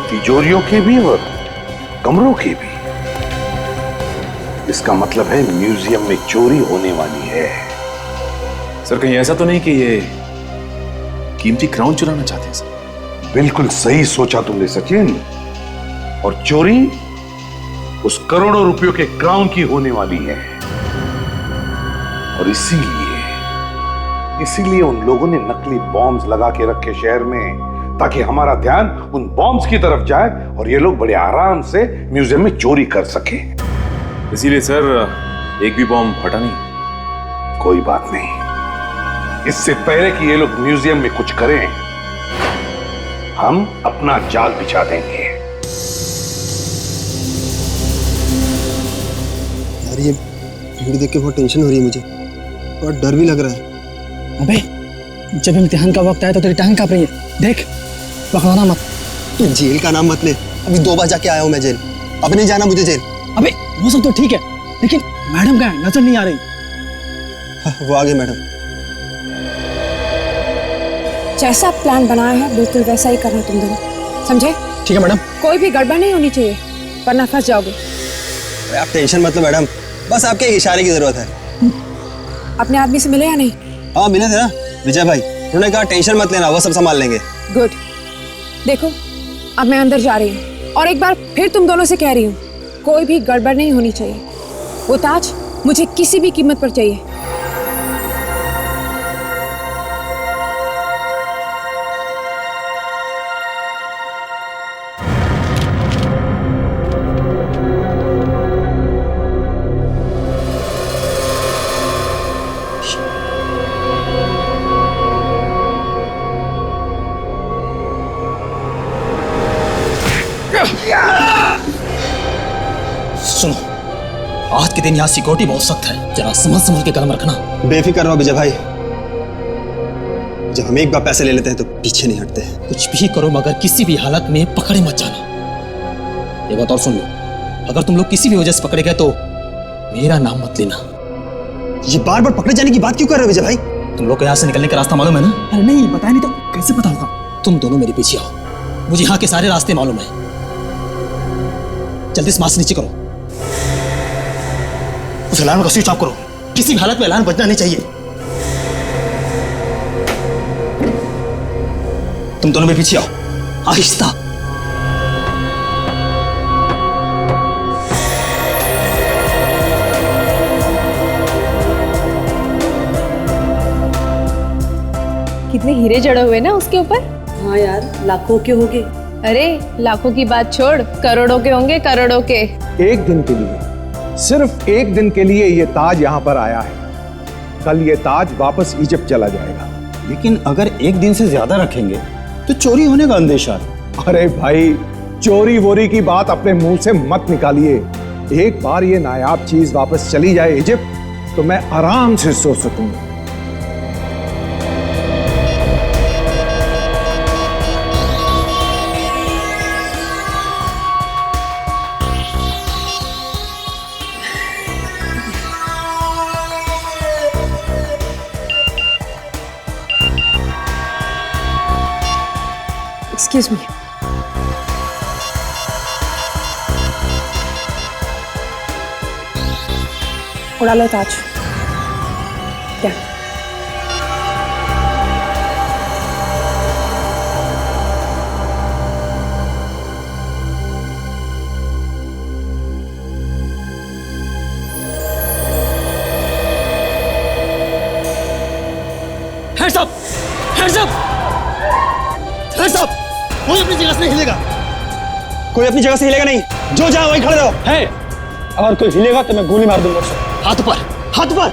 तिजोरियों के भी और कमरों के भी। इसका मतलब है म्यूजियम में चोरी होने वाली है। सर कहीं ऐसा तो नहीं कि ये कीमती क्राउन चुराना चाहते हैं सर? बिल्कुल सही सोचा तुमने सचिन। और चोरी उस करोड़ों रुपयों के क्राउन की होने वाली है। और इसीलिए उन लोगों ने नकली बॉम्ब्स लगा के रखे शहर में, ताकि हमारा ध्यान उन बॉम्ब्स की तरफ जाए और ये लोग बड़े आराम से म्यूजियम में चोरी कर सके। इसीलिए सर एक भी बॉम्ब फटा नहीं। कोई बात नहीं, इससे पहले कि ये लोग म्यूजियम में कुछ करें, हम अपना जाल बिछा देंगे। यार ये भीड़ देख के बहुत टेंशन हो रही है मुझे, और डर भी लग रहा है। अबे जब इम्तिहान का वक्त आया तो तेरी टांग कांप रही है, देख पकड़ाना मत। तू जेल का नाम मत ले, अभी 2 बार जाके आया हूं मैं जेल, अब नहीं जाना मुझे जेल। अबे वो सब तो ठीक है, लेकिन मैडम कहाँ है? नजर नहीं आ रही। वो आ गई मैडम। जैसा प्लान बनाया है बिल्कुल वैसा ही करना तुम दोनों, समझे? ठीक है मैडम। कोई भी गड़बड़ नहीं होनी चाहिए, वरना फंस जाओगे। आप टेंशन मत लो मैडम, बस आपके इशारे की जरूरत है। अपने आदमी से मिले या नहीं? हाँ मिले थे ना, विजय भाई। उन्होंने कहा टेंशन मत लेना, वो सब संभाल लेंगे। गुड। देखो अब मैं अंदर जा रही हूँ, और एक बार फिर तुम दोनों से कह रही हूँ, कोई भी गड़बड़ नहीं होनी चाहिए। वो ताज मुझे किसी भी कीमत पर चाहिए। सुनो, आज के दिन यहाँ सिक्योरिटी बहुत सख्त है, जरा समझ के कदम रखना। बेफिक्र रहो विजय भाई, जब हम एक बार पैसे ले लेते हैं तो पीछे नहीं हटते। कुछ भी करो मगर किसी भी हालत में पकड़े मत जाना। ये बात और सुन लो, अगर तुम लोग किसी भी वजह से पकड़े गए तो मेरा नाम मत लेना। ये बार बार पकड़े जाने की बात क्यों कर रहे हो विजय भाई? तुम लोग को यहाँ से निकलने का रास्ता मालूम है ना? अरे नहीं, बताया नहीं तो कैसे पता होगा? तुम दोनों मेरे पीछे आओ, मुझे यहाँ के सारे रास्ते मालूम है। जल्दी से मास्क नीचे करो, उस अलार्म का स्विच ऑफ करो, किसी भी हालत में अलार्म बजना नहीं चाहिए। तुम दोनों मेरे पीछे आओ, आहिस्ता। कितने हीरे जड़े हुए ना उसके ऊपर। हाँ यार, लाखों के होंगे। अरे लाखों की बात छोड़, करोड़ों के होंगे, करोड़ों के। एक दिन के लिए, सिर्फ एक दिन के लिए ये ताज यहाँ पर आया है। कल ये ताज वापस इजिप्ट चला जाएगा। लेकिन अगर एक दिन से ज्यादा रखेंगे तो चोरी होने का अंदेशा है। अरे भाई, चोरी वोरी की बात अपने मुंह से मत निकालिए। एक बार ये नायाब चीज वापस चली जाए इजिप्ट तो मैं आराम से सो सकूंगा। Excuse me. उड़ा लो ताज। क्या? Hands up! Hands up! Hands up! कोई अपनी जगह से नहीं हिलेगा। कोई अपनी जगह से हिलेगा नहीं। जो जहाँ वहीं खड़े रहो। है, अगर कोई हिलेगा तो मैं गोली मार दूंगा उसको। हाथ पर, हाथ पर।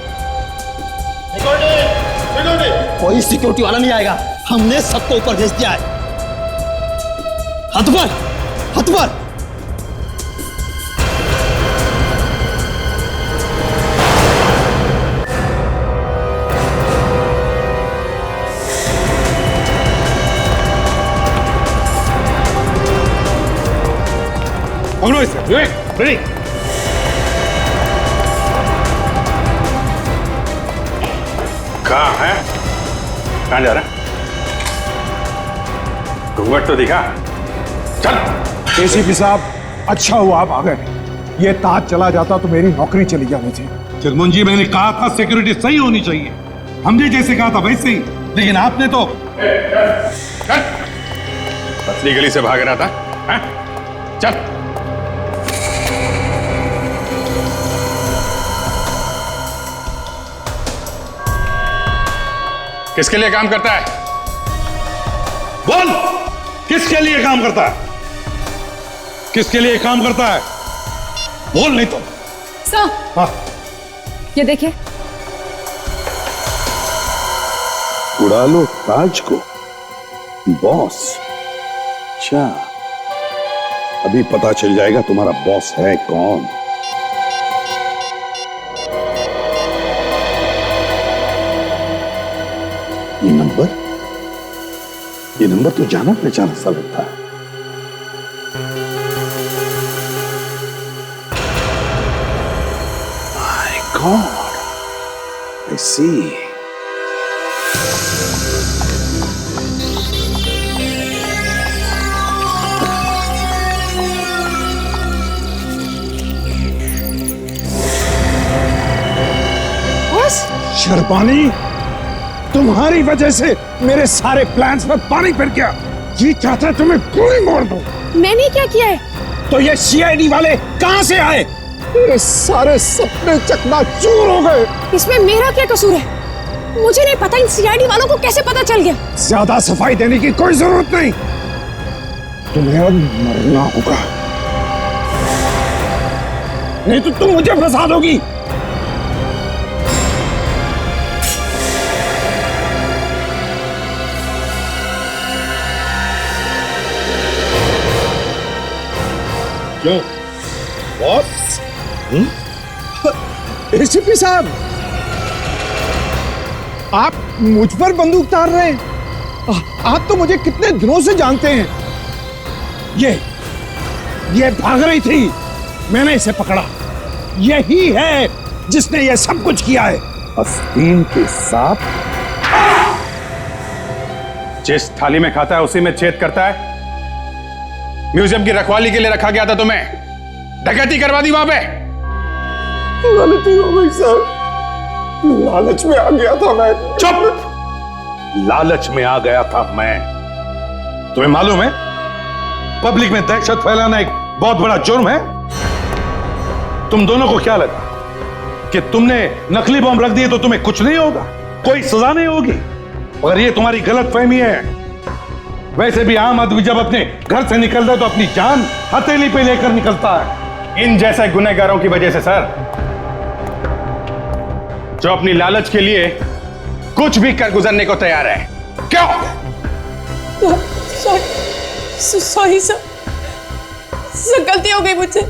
कोई सिक्योरिटी वाला नहीं आएगा। हमने सबको ऊपर भेज दिया है। हाथ पर, हाथ पर। पकड़ो इसे। विवेक, रेडी। कहाँ है? कहाँ जा रहा है? घूंघट तो दिखा। चल। एसीपी साहब, अच्छा हुआ आप आ गए। ये ताज चला जाता तो मेरी नौकरी चली जानी थी। जगमोहन जी, मैंने कहा था सिक्योरिटी सही होनी चाहिए। हमने जैसे कहा था वैसे ही, लेकिन आपने तो पतली गली से भाग रहा था। है? चल। किसके लिए काम करता है? बोल, किसके लिए काम करता है? किसके लिए काम करता है? बोल नहीं तो। सर, हाँ, ये देखिए। उड़ा लो ताज को, बॉस। अच्छा, अभी पता चल जाएगा तुम्हारा बॉस है कौन। ये नंबर तो जाना पहचाना सा लगता है। My God, I see. Sharbani, तुम्हारी वजह से मेरे सारे प्लान्स पर पानी फिर गया। जी चाहता है तुम्हें गोली मार दूं। मैंने क्या किया है? तो ये सीआईडी वाले कहां से आए? मेरे सारे सपने चकनाचूर हो गए। इसमें मेरा क्या कसूर है? मुझे नहीं पता इन सीआईडी वालों को कैसे पता चल गया। ज्यादा सफाई देने की कोई जरूरत नहीं। तुम्हें अब मरना होगा, नहीं तो तुम मुझे फंसा दोगी। क्यों बॉस? एसीपी साहब, आप मुझ पर बंदूक तार रहे हैं। आप तो मुझे कितने दिनों से जानते हैं। ये भाग रही थी, मैंने इसे पकड़ा। यही है जिसने ये सब कुछ किया है। आस्तीन के साथ जिस थाली में खाता है उसी में छेद करता है। म्यूजियम की रखवाली के लिए रखा गया था तुम्हें, डकैती करवा दी वहां पे। गलती हो गई सर, लालच में आ गया था मैं। चुप! लालच में आ गया था मैं। तुम्हें मालूम है पब्लिक में दहशत फैलाना एक बहुत बड़ा जुर्म है। तुम दोनों को क्या लगा कि तुमने नकली बम रख दिए तो तुम्हें कुछ नहीं होगा, कोई सजा नहीं होगी? मगर ये तुम्हारी गलतफहमी है। वैसे भी आम आदमी जब अपने घर से निकलता है तो अपनी जान हथेली पे लेकर निकलता है। इन जैसे गुनहगारों की वजह से सर, जो अपनी लालच के लिए कुछ भी कर गुजरने को तैयार है। क्यों? सॉरी सर, गलती हो गई मुझसे।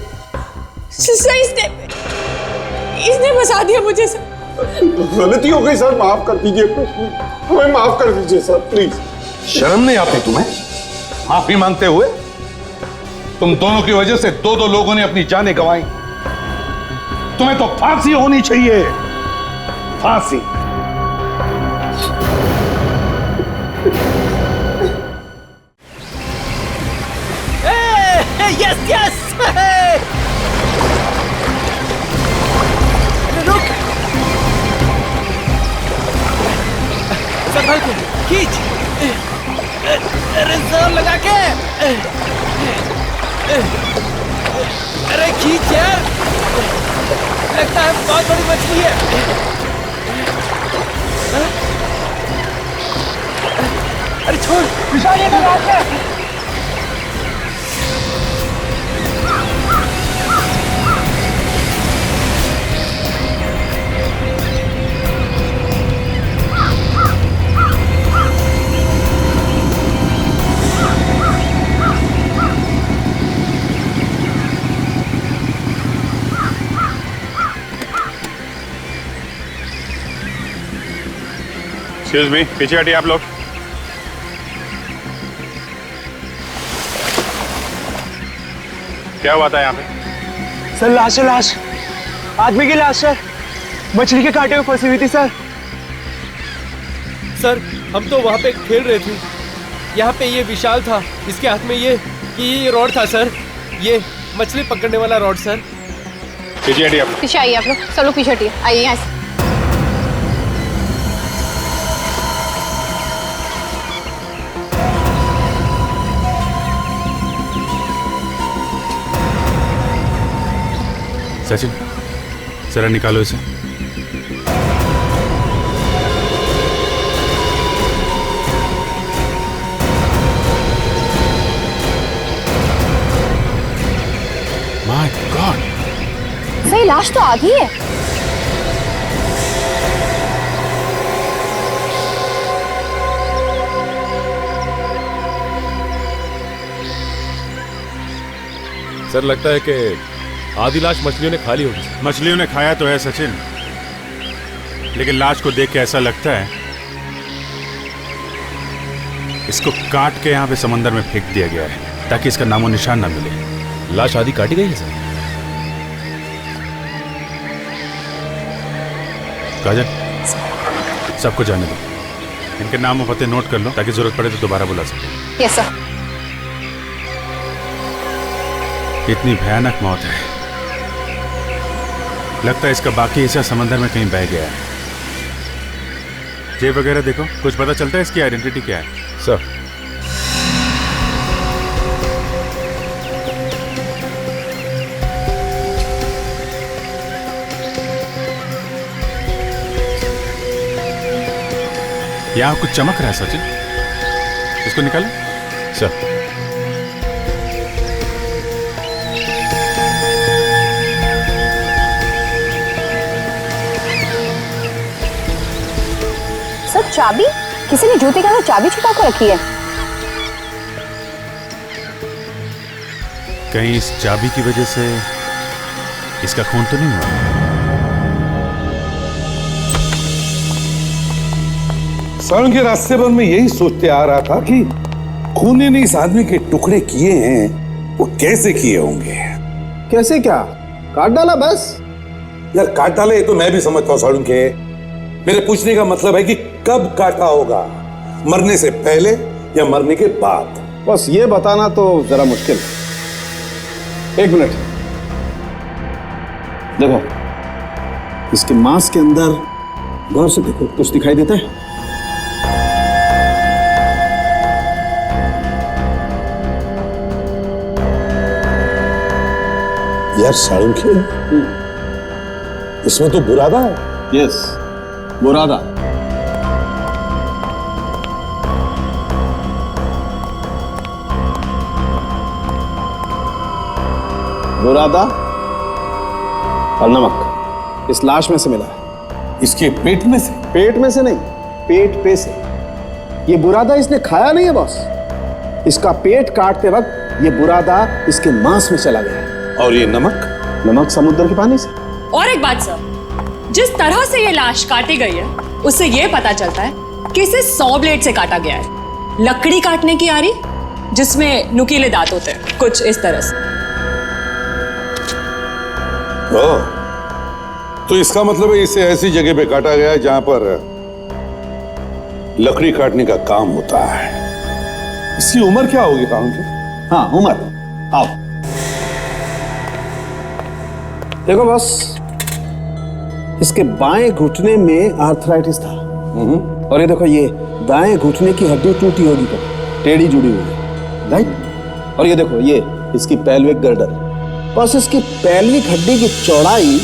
सर, इसने फंसा दिया मुझे सर। गलती हो गई सर, माफ कर दीजिए, हमें माफ कर दीजिए सर, प्लीज। शर्म नहीं आती तुम्हें माफी मांगते हुए? तुम दोनों की वजह से दो लोगों ने अपनी जानें गंवाई। तुम्हें तो फांसी होनी चाहिए, फांसी। Yes yes. रुक पकड़ के खींच। अरे जोर लगा के। अरे खींच यार, लगता है बहुत बड़ी मछली है। अरे छोड़, विशाल ये लगा के। एक्सक्यूज मी, पीछे हटिए आप लोग। क्या हुआ था यहाँ पे? सर लाश है, लाश, आदमी की लाश है, मछली के कांटे में फंसी हुई थी सर। सर हम तो वहाँ पे खेल रहे थे, यहाँ पे ये विशाल था, इसके हाथ में ये रॉड था सर, ये मछली पकड़ने वाला रॉड सर। पीछे हटिए आप लोग। पीछे आइए आप लोग, सब लोग पीछे हटिए, आइए यहाँ से। सचिन, जरा निकालो इसे। माय गॉड, सही लाश तो आधी है। सर लगता है कि आधी लाश मछलियों ने खा ली होगी। मछलियों ने खाया तो है सचिन, लेकिन लाश को देख के ऐसा लगता है इसको काट के यहाँ पे समंदर में फेंक दिया गया है ताकि इसका नामो निशान ना मिले। लाश आधी काटी गई है सर। काजल, सबको जाने दो, इनके नाम और पते नोट कर लो ताकि जरूरत पड़े तो दोबारा बुला सके। Yes sir. इतनी भयानक मौत है, लगता है इसका बाकी हिस्सा समंदर में कहीं बह गया है। जेब वगैरह देखो, कुछ पता चलता है इसकी आइडेंटिटी क्या है? सर यहाँ कुछ चमक रहा है सचिन, इसको निकालो। सर चाबी? किसी ने जूते के अंदर चाबी छुपा कर रखी है। कहीं इस चाबी की वजह से इसका खून तो नहीं हुआ? सारण के रास्ते पर मैं यही सोचते आ रहा था कि खूनी ने इस आदमी के टुकड़े किए हैं, वो कैसे किए होंगे। कैसे क्या? काट डाला बस? यार काट डाले ये तो मैं भी समझता हूँ सारण के, मेरे पूछने का मतलब है कि कब काटा होगा, मरने से पहले या मरने के बाद? बस ये बताना तो जरा मुश्किल है। 1 मिनट देखो, इसके मांस के अंदर गौर से देखो, कुछ दिखाई देता है? यार साळुंखे, इसमें तो बुरादा है। यस, बुरादा। बुरादा और नमक इस लाश में से मिला है। इसके पेट में से? पेट में से नहीं, पेट पे से। ये बुरादा इसने खाया नहीं है बॉस, इसका पेट काटते वक्त ये बुरादा इसके मांस में चला गया है। और ये नमक? नमक समुद्र के पानी से। और एक बात सर, जिस तरह से ये लाश काटी गई है उससे ये पता चलता है कि इसे 100 ब्लेड से काटा गया है। लकड़ी काटने की आरी जिसमें नुकीले दांत होते हैं, कुछ इस तरह से। तो इसका मतलब है इसे ऐसी जगह पे काटा गया है जहां पर लकड़ी काटने का काम होता है। इसकी उम्र क्या होगी काउंटर? हाँ उम्र, आओ देखो बस, इसके बाएं घुटने में आर्थराइटिस था और ये देखो ये दाएं घुटने की हड्डी टूटी होगी, तो टेढ़ी जुड़ी हुई है, राइट। और ये देखो, ये इसकी पेल्विक गर्डर, बस इसकी पेल्विक हड्डी की चौड़ाई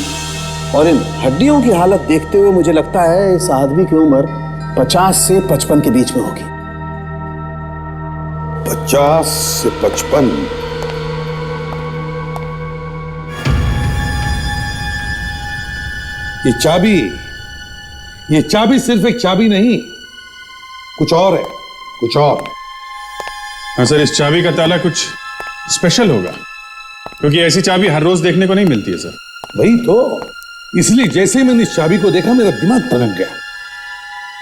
और इन हड्डियों की हालत देखते हुए मुझे लगता है इस आदमी की उम्र 50 से 55 के बीच में होगी। 50 से 55? ये चाबी सिर्फ एक चाबी नहीं, कुछ और है, कुछ और। हाँ सर, इस चाबी का ताला कुछ स्पेशल होगा, क्योंकि ऐसी चाबी हर रोज देखने को नहीं मिलती है सर। वही तो, इसलिए जैसे ही मैंने इस चाबी को देखा मेरा दिमाग तनक गया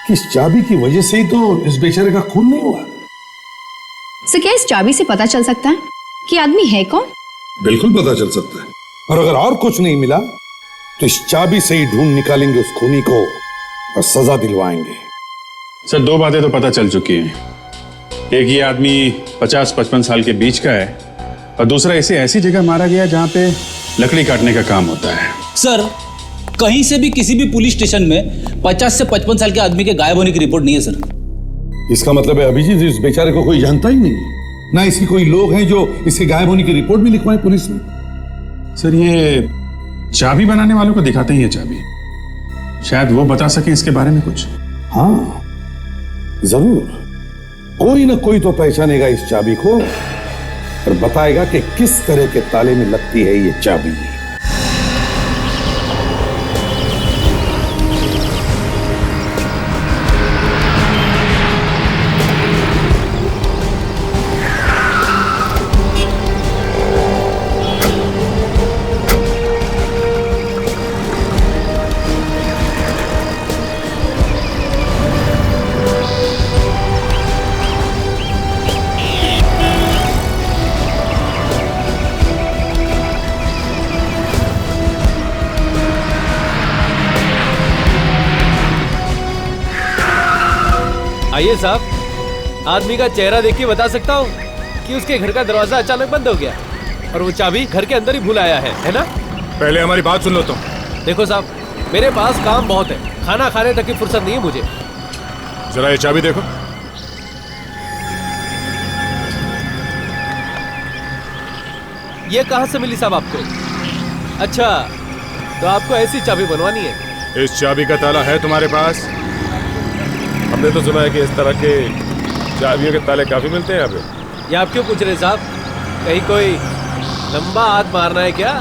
कि इस चाबी की वजह से ही तो इस बेचारे का खून नहीं हुआ। सर, क्या इस चाबी से पता चल सकता है कि आदमी है कौन? बिल्कुल पता चल सकता है, और अगर और कुछ नहीं मिला तो इस चाबी से ही ढूंढ निकालेंगे उस खूनी को और सजा दिलवाएंगे। सर, 2 बातें तो पता चल चुकी हैं। एक, ये आदमी 50-55 साल के बीच का है, और दूसरा, इसे ऐसी जगह मारा गया जहां पे लकड़ी काटने का काम होता है। सर, कहीं से भी किसी भी पुलिस स्टेशन में 50 से 55 साल के आदमी के गायब होने की रिपोर्ट नहीं है सर। इसका मतलब है अभिजीत इस बेचारे को कोई जानता ही नहीं, ना इसकी कोई लोग हैं जो इसके गायब होने की रिपोर्ट भी लिखवाएं पुलिस में। सर, ये चाबी बनाने वालों को दिखाते हैं ये चाबी, शायद वो बता सकें इसके बारे में कुछ। हाँ जरूर, कोई ना कोई तो पहचानेगा इस चाबी को और बताएगा कि किस तरह के ताले में लगती है ये चाबी। आइए साहब, आदमी का चेहरा देख के बता सकता हूँ कि उसके घर का दरवाजा अचानक बंद हो गया और वो चाबी घर के अंदर ही भूल आया है ना? पहले हमारी बात सुन लो तुम। देखो साहब, मेरे पास काम बहुत है, खाना खाने तक की फुर्सत नहीं है मुझे। जरा ये चाबी देखो। ये कहाँ से मिली साहब आपको? अच्छा, तो आपको ऐसी चाबी बनवानी है? इस चाबी का ताला है तुम्हारे पास? हमने तो सुना है कि इस तरह के चाबियों के ताले काफी मिलते हैं यहाँ पे। ये आप क्यों पूछ रहे साहब? कहीं कोई लंबा हाथ मारना है क्या?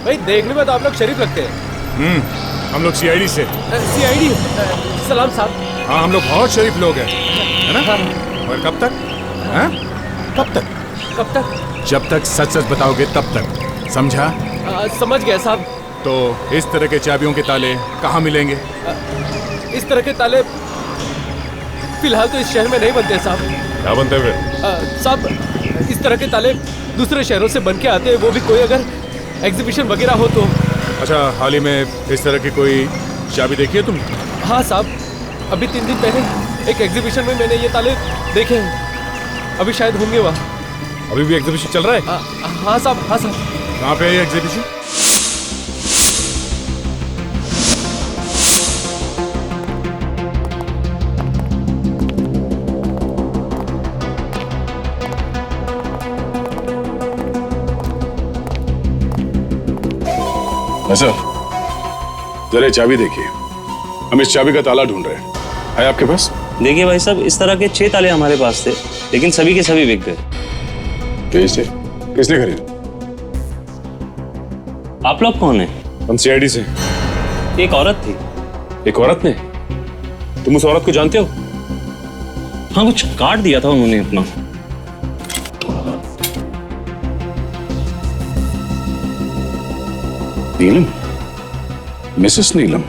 भाई देखने में तो आप लोग शरीफ लगते हैं। हम लोग सीआईडी से। सीआईडी? सलाम साहब। हाँ, हम लोग बहुत शरीफ लोग हैं, है ना? और कब तक? हाँ? कब तक? कब तक? जब तक सच सच बताओगे तब तक, समझा? समझ गया साहब। तो इस तरह के चाबियों के ताले कहाँ मिलेंगे? इस तरह के ताले फिलहाल तो इस शहर में नहीं बनते साहब। क्या बनते फिर? साहब, इस तरह के ताले दूसरे शहरों से बन के आते हैं, वो भी कोई अगर एग्जीबिशन वगैरह हो तो। अच्छा, हाल ही में इस तरह की कोई चाबी देखी है तुम? हाँ साहब, अभी 3 दिन पहले एक एग्जीबिशन में मैंने ये ताले देखे हैं। अभी शायद होंगे वहाँ। अभी भी एग्जीबिशन चल रहा है? हाँ साहब, हाँ साहब। कहाँ पे है ये एग्जीबिशन? सर, जरा चाबी देखिए, हम इस चाबी का ताला ढूंढ रहे हैं। है आपके पास? देखिए भाई साहब, इस तरह के 6 ताले हमारे पास थे, लेकिन सभी के सभी बिक गए। कैसे? किसने खरीदे? आप लोग कौन है? हम सीआईडी से। एक औरत थी। एक औरत ने? तुम उस औरत को जानते हो? हाँ, कुछ काट दिया था उन्होंने अपना। नीलम? मिसेस नीलम?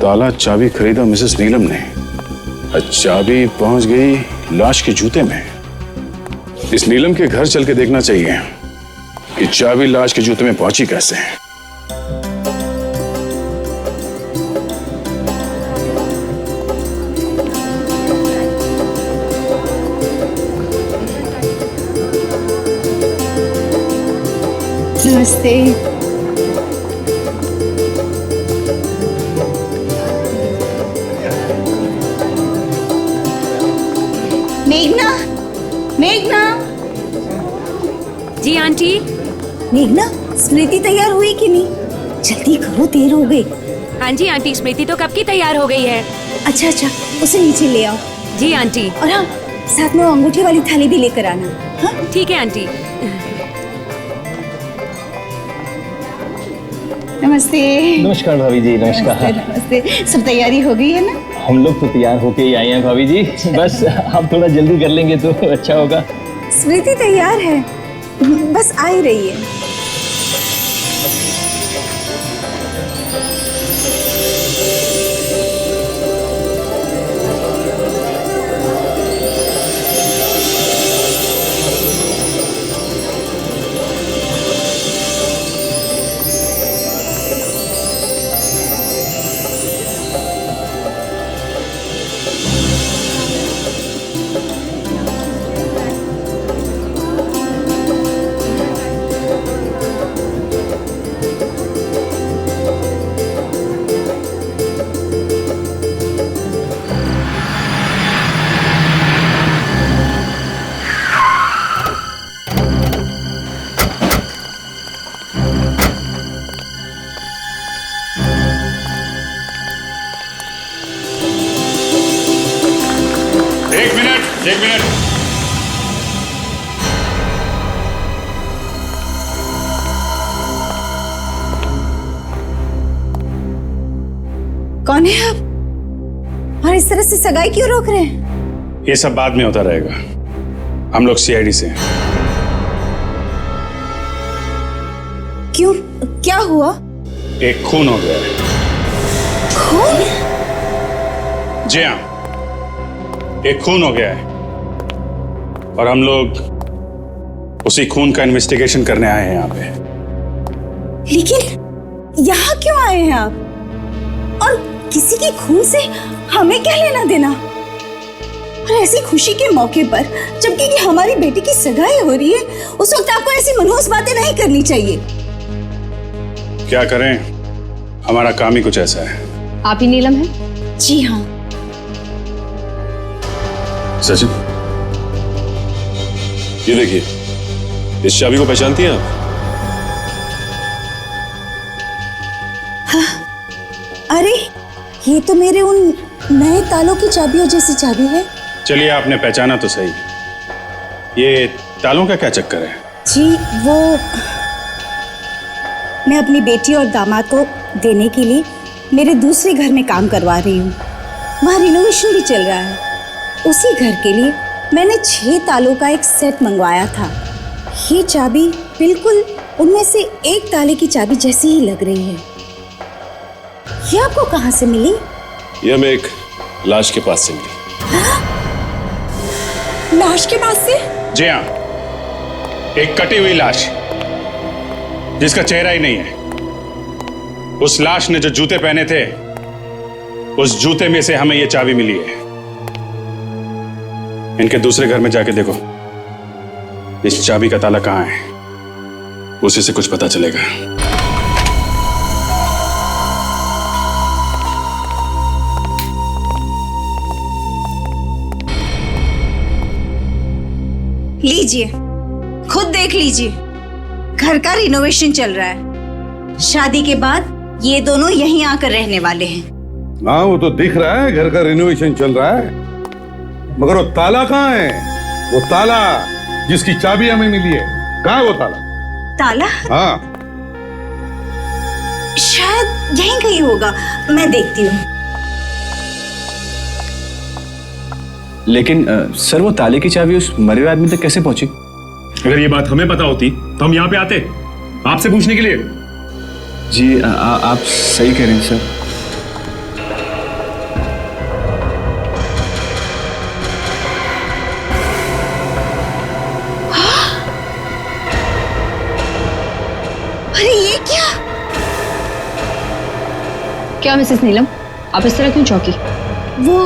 ताला चाबी खरीदा मिसेस नीलम ने, चाबी पहुंच गई लाश के जूते में। इस नीलम के घर चल के देखना चाहिए कि चाबी लाश के जूते में पहुंची कैसे। नमस्ते। जी आंटी। मेघना, स्मृति तैयार हुई कि नहीं? जल्दी करो, देर हो गई। हाँ जी आंटी, स्मृति तो कब की तैयार हो गई है। अच्छा अच्छा, उसे नीचे ले आओ। जी आंटी। और हाँ, साथ में वो अंगूठी वाली थाली भी लेकर आना। हाँ ठीक है आंटी। नमस्ते। नमस्कार भाभी जी। नमस्कार। नमस्ते। सब तैयारी हो गई है ना? हम लोग तो तैयार होके ही आए हैं भाभी जी। बस आप थोड़ा जल्दी कर लेंगे तो अच्छा होगा। स्मृति तैयार है, बस आ ही रही है। एक मिनट। कौन है आप? और इस तरह से सगाई क्यों रोक रहे हैं? ये सब बाद में होता रहेगा। हम लोग सीआईडी से हैं। क्यों, क्या हुआ? एक खून हो गया है। खून? जी हाँ, एक खून हो गया है और हम लोग उसी खून का इन्वेस्टिगेशन करने आए हैं यहाँ पे। लेकिन यहाँ क्यों आए हैं आप? और किसी के खून से हमें क्या लेना देना? और ऐसी खुशी के मौके पर, जबकि कि हमारी बेटी की सगाई हो रही है, उस वक्त आपको ऐसी मनहूस बातें नहीं करनी चाहिए। क्या करें, हमारा काम ही कुछ ऐसा है। आप ही नीलम हैं? जी हाँ। सचिन, ये देखिए, इस चाबी को पहचानती हैं आप? हाँ। अरे, ये तो मेरे उन नए तालों की चाबियों जैसी चाबी है। चलिए, आपने पहचाना तो सही। ये तालों का क्या चक्कर है? जी, वो मैं अपनी बेटी और दामाद को देने के लिए मेरे दूसरे घर में काम करवा रही हूँ। वहाँ रिनोवेशन भी चल रहा है। उसी घर के लिए मैंने 6 तालों का एक सेट मंगवाया था। ये चाबी बिल्कुल उनमें से एक ताले की चाबी जैसी ही लग रही है। ये आपको कहाँ से मिली? ये हमें एक लाश के पास से मिली। लाश के पास से? जी हाँ, एक कटी हुई लाश जिसका चेहरा ही नहीं है। उस लाश ने जो जूते पहने थे, उस जूते में से हमें यह चाबी मिली है। इनके दूसरे घर में जाके देखो, इस चाबी का ताला कहाँ है, उसी से कुछ पता चलेगा। लीजिए, खुद देख लीजिए। घर का रिनोवेशन चल रहा है। शादी के बाद ये दोनों यहीं आकर रहने वाले हैं। हाँ, वो तो दिख रहा है, घर का रिनोवेशन चल रहा है, मगर वो ताला कहाँ है? वो ताला जिसकी चाबी हमें मिली है, कहाँ है वो ताला? ताला? हाँ, शायद यहीं कहीं होगा, मैं देखती हूँ। लेकिन सर, वो ताले की चाबी उस मरे हुए आदमी तक कैसे पहुंची? अगर ये बात हमें पता होती तो हम यहाँ पे आते आपसे पूछने के लिए। जी, आप सही कह रहे हैं सर। अरे ये क्या? क्या मिसेस नीलम, आप इस तरह क्यों चौंकी? वो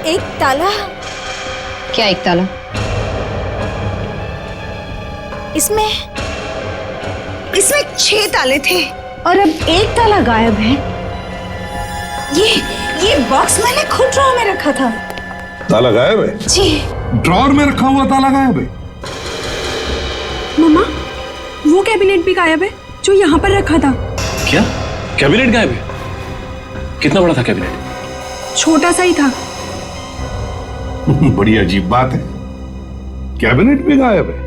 एक ताला। क्या एक ताला? इसमें 6 ताले थे और अब एक ताला गायब है। ये बॉक्स मैंने खुद ड्रॉर में रखा था। ताला गायब है? जी। ड्रॉर में रखा हुआ ताला गायब है? मम्मा, वो कैबिनेट भी गायब है जो यहाँ पर रखा था। क्या कैबिनेट गायब है? कितना बड़ा था कैबिनेट? छोटा सा ही था। बड़ी अजीब बात है, कैबिनेट भी गायब है।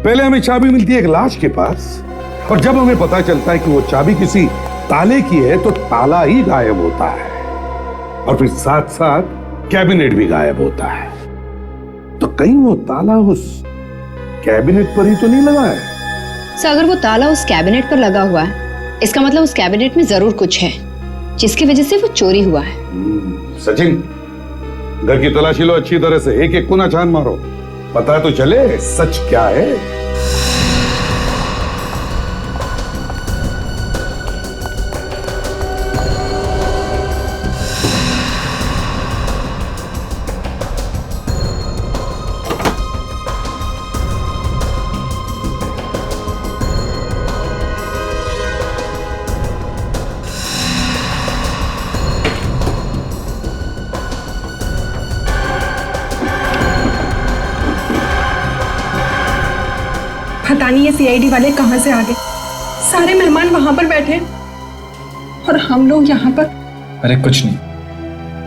पहले हमें चाबी मिलती है एक लाश के पास, और जब हमें पता चलता है कि वो चाबी किसी ताले की है तो ताला ही गायब होता है, और फिर साथ साथ कैबिनेट भी गायब होता है। तो कहीं वो ताला उस कैबिनेट पर ही तो नहीं लगा है? सर, अगर वो ताला उस कैबिनेट पर लगा हुआ है, इसका मतलब उस कैबिनेट में जरूर कुछ है जिसकी वजह से वो चोरी हुआ है। सचिन, घर की तलाशी लो अच्छी तरह से, एक एक कोना छान मारो, पता तो चले सच क्या है। पता नहीं ये सीआईडी वाले कहाँ से आ गए। सारे मेहमान वहां पर बैठे और हम लोग यहाँ पर। अरे कुछ नहीं,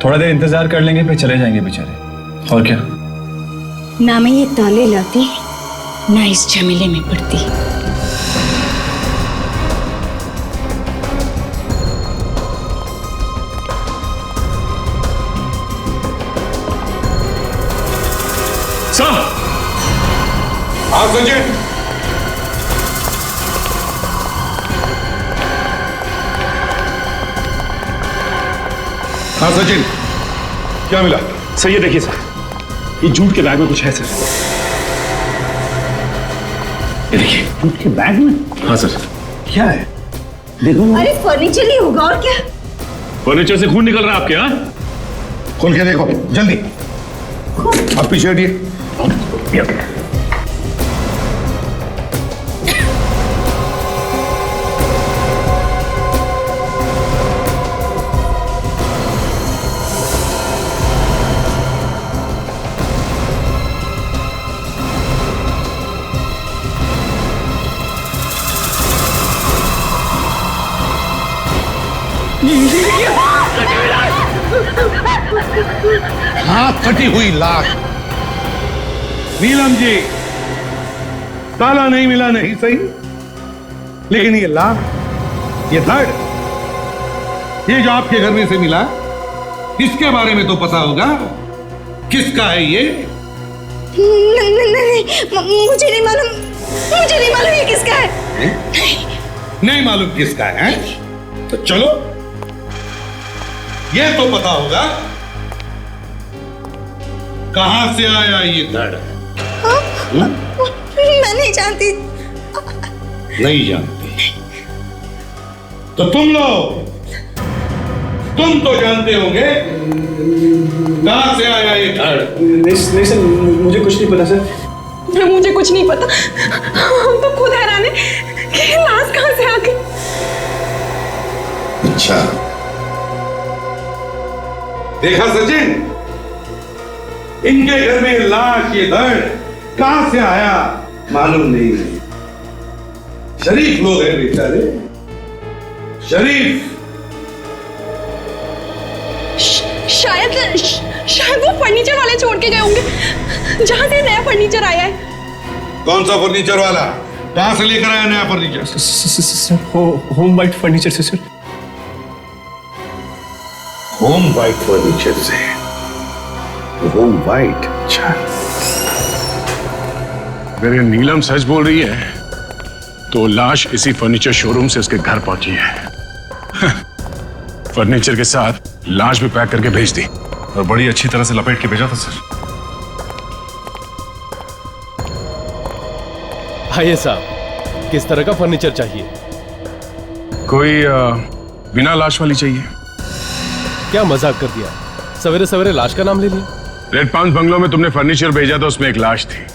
थोड़ा देर इंतजार कर लेंगे फिर चले जाएंगे बेचारे, और क्या। ना मैं ये ताले लाती ना इस झमेले में पड़ती। सर, हाँ संजय। हाँ सचिन, क्या मिला? सर ये देखिए सर, ये जूट के बैग में कुछ है सर। ये देखिए, जूट के बैग में? हाँ सर। क्या है? देखो। अरे फर्नीचर ही होगा और क्या? फर्नीचर से खून निकल रहा है आपके? हाँ, खोल के देखो जल्दी। आप पीछे हटिए। हाँ, कटी हुई लाश। नीलम जी, ताला नहीं मिला नहीं सही, लेकिन ये लाश, ये धड़, ये जो आपके घर में से मिला, इसके बारे में तो पता होगा। किसका है ये? नहीं, मुझे नहीं मालूम ये किसका है। नहीं मालूम किसका है? तो चलो, ये तो पता होगा कहां से आया ये धड़। मैं नहीं जानती। नहीं जानती तो तुम तो जानते होंगे कहां से आया ये धड़। नहीं सर, मुझे कुछ नहीं पता सर। मुझे कुछ नहीं पता। हम तो खुद हैरान है कि ये लाश कहां से आ गई। अच्छा, देखा सचिन, इनके घर में लाश, ये धड़ कहां से आया मालूम नहीं है। शरीफ लोग हैं बेचारे, शरीफ। शायद वो फर्नीचर वाले छोड़ के गए होंगे जहां से नया फर्नीचर आया है। कौन सा फर्नीचर वाला? कहां से लेकर आया नया फर्नीचर? होम वाइट फर्नीचर से सर। होम वाइट फर्नीचर से? Home white? अच्छा। अगर ये नीलम सच बोल रही है तो लाश इसी फर्नीचर शोरूम से उसके घर पहुंची है। फर्नीचर के साथ लाश भी पैक करके भेज दी और बड़ी अच्छी तरह से लपेट के भेजा था सर। आइए साहब, किस तरह का फर्नीचर चाहिए? कोई बिना लाश वाली चाहिए। क्या मजाक कर दिया, सवेरे सवेरे लाश का नाम ले लिया। रेड पाउंस बंगलो में तुमने फर्नीचर भेजा था, उसमें एक लाश थी।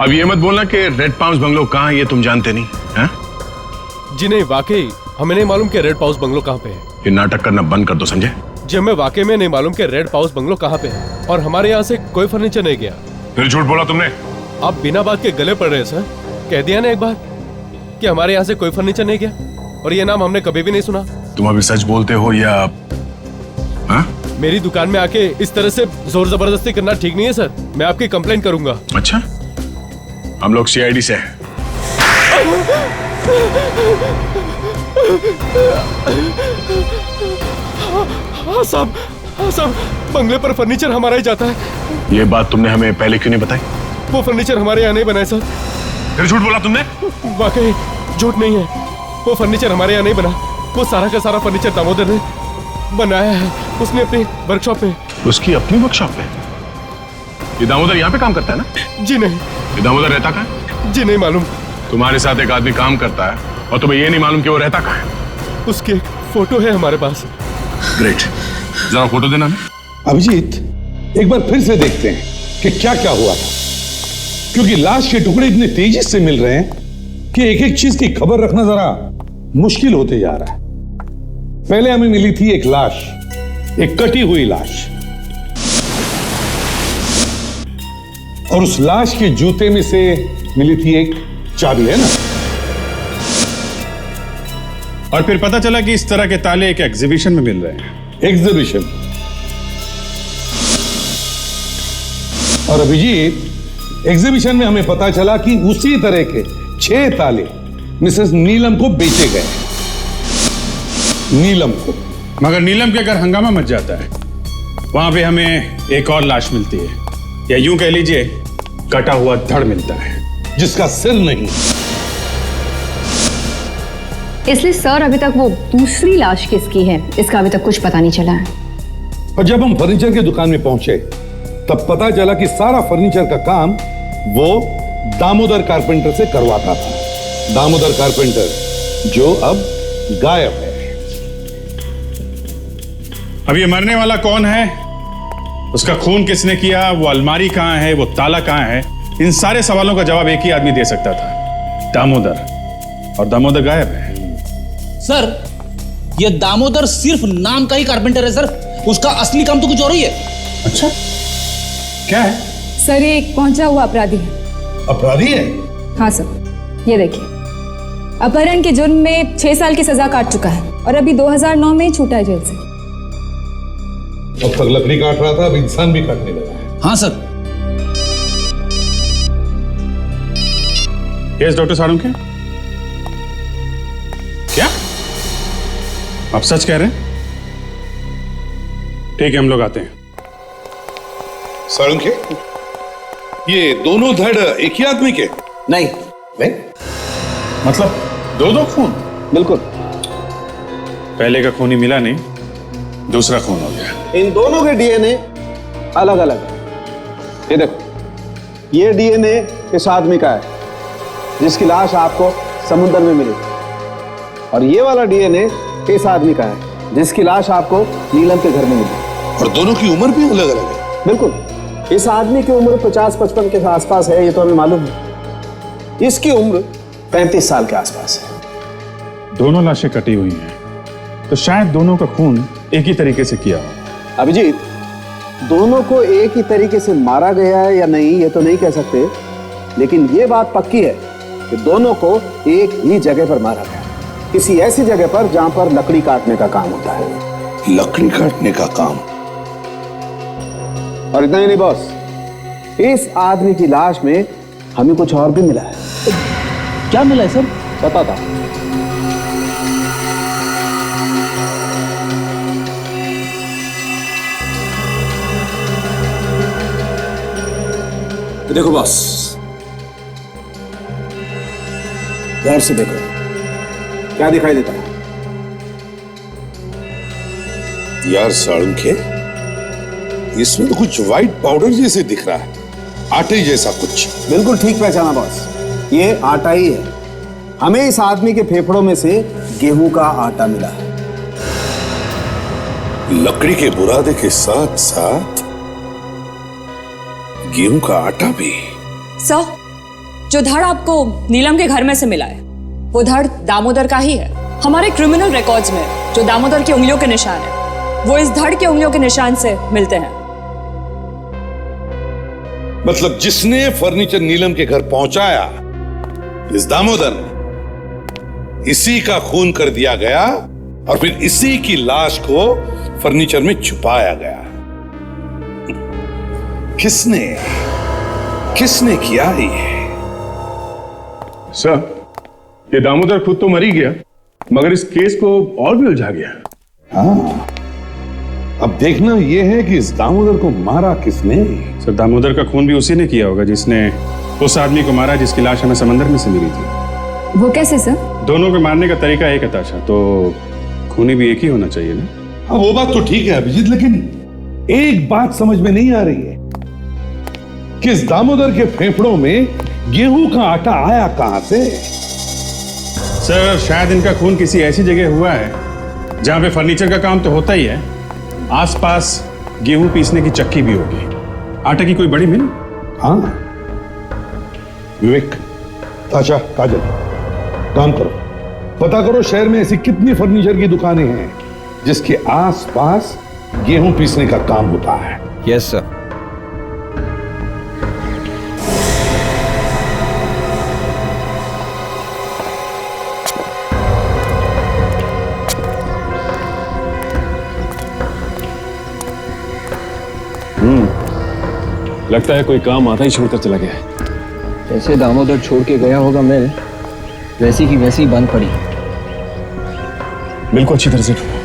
अब ये मत बोलना कि रेड पाउंस बंगलो कहाँ है ये तुम जानते नहीं हैं? जी नहीं, वाकई हमें नहीं मालूम कि रेड पाउस बंगलो कहाँ पे है। ये नाटक करना बंद कर दो, समझे? जी हमें वाकई में नहीं मालूम कि रेड पाउस बंगलो कहाँ पे है और हमारे यहाँ से कोई फर्नीचर नहीं गया। फिर झूठ बोला तुमने। आप बिना बात के गले पड़ रहे हैं सर। कह दिया ना एक बार कि हमारे यहाँ से कोई फर्नीचर नहीं गया, और ये नाम हमने कभी भी नहीं सुना। तुम अभी सच बोलते हो या हाँ? मेरी दुकान में आके इस तरह से जोर जबरदस्ती करना ठीक नहीं है सर। मैं आपकी कंप्लेंट करूंगा। अच्छा, हम लोग सीआईडी से हैं। हाँ साहब, हाँ साहब, बंगले पर फर्नीचर हमारा ही जाता है। ये बात तुमने हमें पहले क्यों नहीं बताई? वो फर्नीचर हमारे यहाँ नहीं बना है सर। फिर झूठ बोला तुमने? वाकई झूठ नहीं है, वो फर्नीचर हमारे यहाँ नहीं बना। वो सारा का सारा फर्नीचर दामोदर ने बनाया है, उसने अपनी वर्कशॉप में। उसकी अपनी वर्कशॉप में? ये दामोदर यहाँ पे काम करता है ना? जी नहीं। ये दामोदर रहता कहाँ है? जी नहीं मालूम। तुम्हारे साथ एक आदमी काम करता है और तुम्हें ये नहीं मालूम कि वो रहता कहाँ है? उसकी एक फोटो है हमारे पास। ग्रेट, जरा फोटो देना हमें। अभिजीत, एक बार फिर से देखते हैं कि क्या क्या हुआ था, क्योंकि लाश के टुकड़े इतने तेजी से मिल रहे हैं कि एक एक चीज की खबर रखना जरा मुश्किल होते जा रहा है। पहले हमें मिली थी एक लाश, एक कटी हुई लाश, और उस लाश के जूते में से मिली थी एक चाबी, है ना? और फिर पता चला कि इस तरह के ताले एक एग्जीबिशन में मिल रहे हैं। एग्जीबिशन। और अभिजीत, एग्जीबिशन में हमें पता चला कि उसी तरह के 6 ताले मिसेस नीलम को बेचे गए। नीलम को। मगर नीलम के घर हंगामा मच जाता है, वहां पे हमें एक और लाश मिलती है, या यूं कह लीजिए कटा हुआ धड़ मिलता है, जिसका सिर नहीं। इसलिए सर अभी तक वो दूसरी लाश किसकी है इसका अभी तक कुछ पता नहीं चला है। और जब हम फर्नीचर की दुकान में पहुंचे तब पता चला कि सारा फर्नीचर का काम वो दामोदर कारपेंटर से करवाता था। दामोदर कारपेंटर जो अब गायब है। अब ये मरने वाला कौन है, उसका खून किसने किया, वो अलमारी कहां है, वो ताला कहां है, इन सारे सवालों का जवाब एक ही आदमी दे सकता था, दामोदर। और दामोदर गायब है। सर, ये दामोदर सिर्फ नाम का ही कारपेंटर है सर, उसका असली काम तो कुछ और ही है। अच्छा, क्या है? सर, ये एक पहुंचा हुआ अपराधी है। अपराधी है? हाँ सर, ये देखिए, अपहरण के जुर्म में 6 साल की सजा काट चुका है और अभी 2009 में ही छूटा है जेल से। अब तक लकड़ी काट रहा था, अब इंसान भी काटने लगा है। हाँ सर। यस डॉक्टर साळुंखे, क्या आप सच कह रहे हैं? ठीक है, हम लोग आते हैं। साळुंखे, ये दोनों धड़ एक ही आदमी के? नहीं। मतलब दो खून? बिल्कुल। पहले का खून ही मिला नहीं, दूसरा खून हो गया। इन दोनों के डीएनए अलग अलग है। ये देखो, ये डीएनए इस आदमी का है जिसकी लाश आपको समुद्र में मिली, और ये वाला डीएनए इस आदमी का है जिसकी लाश आपको नीलम के घर में मिली। और दोनों की उम्र भी अलग अलग है। बिल्कुल। इस आदमी की उम्र 50-55 के आसपास है, ये तो हमें मालूम है। इसकी उम्र 35 साल के आसपास है। दोनों लाशें कटी हुई हैं, तो शायद दोनों का खून एक ही तरीके से किया हो। अभिजीत, दोनों को एक ही तरीके से मारा गया है या नहीं ये तो नहीं कह सकते, लेकिन ये बात पक्की है कि दोनों को एक ही जगह पर मारा गया, किसी ऐसी जगह पर जहां पर लकड़ी काटने का काम होता है। लकड़ी काटने का काम? और इतना ही नहीं बॉस, इस आदमी की लाश में हमें कुछ और भी मिला है। क्या मिला है सर? बताता। देखो बॉस, गौर से देखो, क्या दिखाई देता है? यार साळुंखे, इसमें तो कुछ व्हाइट पाउडर जैसे दिख रहा है, आटे जैसा कुछ। बिल्कुल ठीक पहचाना बॉस, ये आटा ही है। हमें इस आदमी के फेफड़ों में से गेहूं का आटा मिला है। लकड़ी के बुरादे के साथ साथ गेहूं का आटा भी। सर, जो धड़ आपको नीलम के घर में से मिला है वो धड़ दामोदर का ही है। हमारे क्रिमिनल रिकॉर्ड्स में जो दामोदर की उंगलियों के निशान है वो इस धड़ के उंगलियों के निशान से मिलते हैं। मतलब जिसने फर्नीचर नीलम के घर पहुंचाया, इस दामोदर ने, इसी का खून कर दिया गया और फिर इसी की लाश को फर्नीचर में छुपाया गया। किसने किया ये? सर, ये दामोदर खुद तो मर ही गया, मगर इस केस को और भी उलझा गया। हाँ, अब देखना यह है कि इस दामोदर को मारा किसने। सर, दामोदर का खून भी उसी ने किया होगा जिसने उस आदमी को मारा जिसकी लाश हमें समंदर में से मिली थी। वो कैसे सर? दोनों को मारने का तरीका एक है ताशा, तो खूनी भी एक ही होना चाहिए ना। हाँ, वो बात तो ठीक है अभिजीत, लेकिन एक बात समझ में नहीं आ रही है कि इस दामोदर के फेफड़ों में गेहूं का आटा आया कहां से? सर, शायद इनका खून किसी ऐसी जगह हुआ है जहां पे फर्नीचर का काम तो होता ही है, आसपास गेहूं पीसने की चक्की भी होगी, आटे की कोई बड़ी मिल। हाँ विवेक, ताशा, काजल, काम करो, पता करो शहर में ऐसी कितनी फर्नीचर की दुकानें हैं जिसके आसपास गेहूं पीसने का काम होता है। Yes sir. लगता है कोई काम आधा ही छोड़कर चला गया है। जैसे दामोदर छोड़ के गया होगा मिल, वैसी की वैसी बंद पड़ी। मिल को अच्छी तरह से ढूंढो।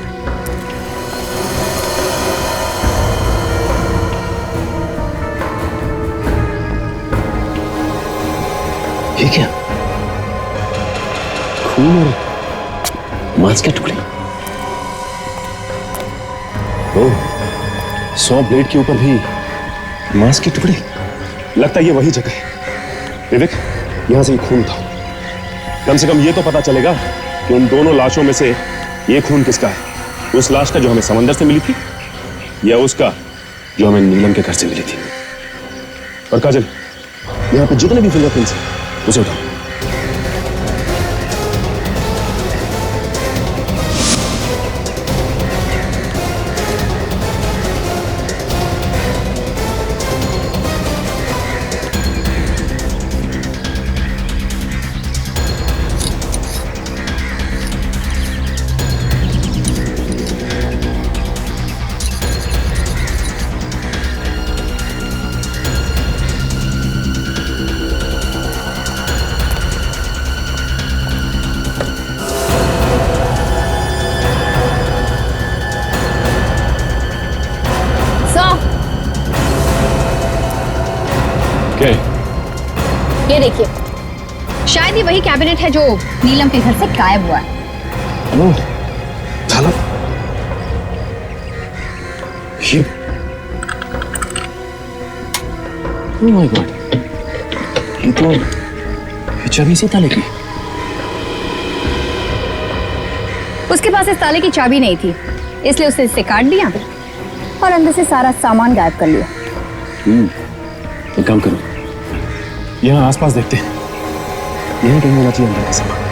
ये क्या? खून और मांस के टुकड़े। ओह, 100 ब्लेड के ऊपर भी मांस के टुकड़े। लगता है ये वही जगह है। विवेक, यहां से खून था। कम से कम ये तो पता चलेगा कि उन दोनों लाशों में से ये खून किसका है। उस लाश का जो हमें समंदर से मिली थी, या उसका जो हमें नीलम के घर से मिली थी। और काजल, यहां पे जितने भी फिंगरप्रिंट्स हैं उसे उठाओ। ये देखिए, शायद ये वही कैबिनेट है जो नीलम के घर से गायब हुआ है। हेलो, थाला। ये ओह माय गॉड, ये तो चाबी से ताले की। उसके पास इस ताले की चाबी नहीं थी, इसलिए उसने इसे काट दिया और अंदर से सारा सामान गायब कर लिया। एक काम करो, यहाँ आसपास देखते हैं, यहीं कहीं होना चाहिए अंदर का सामान।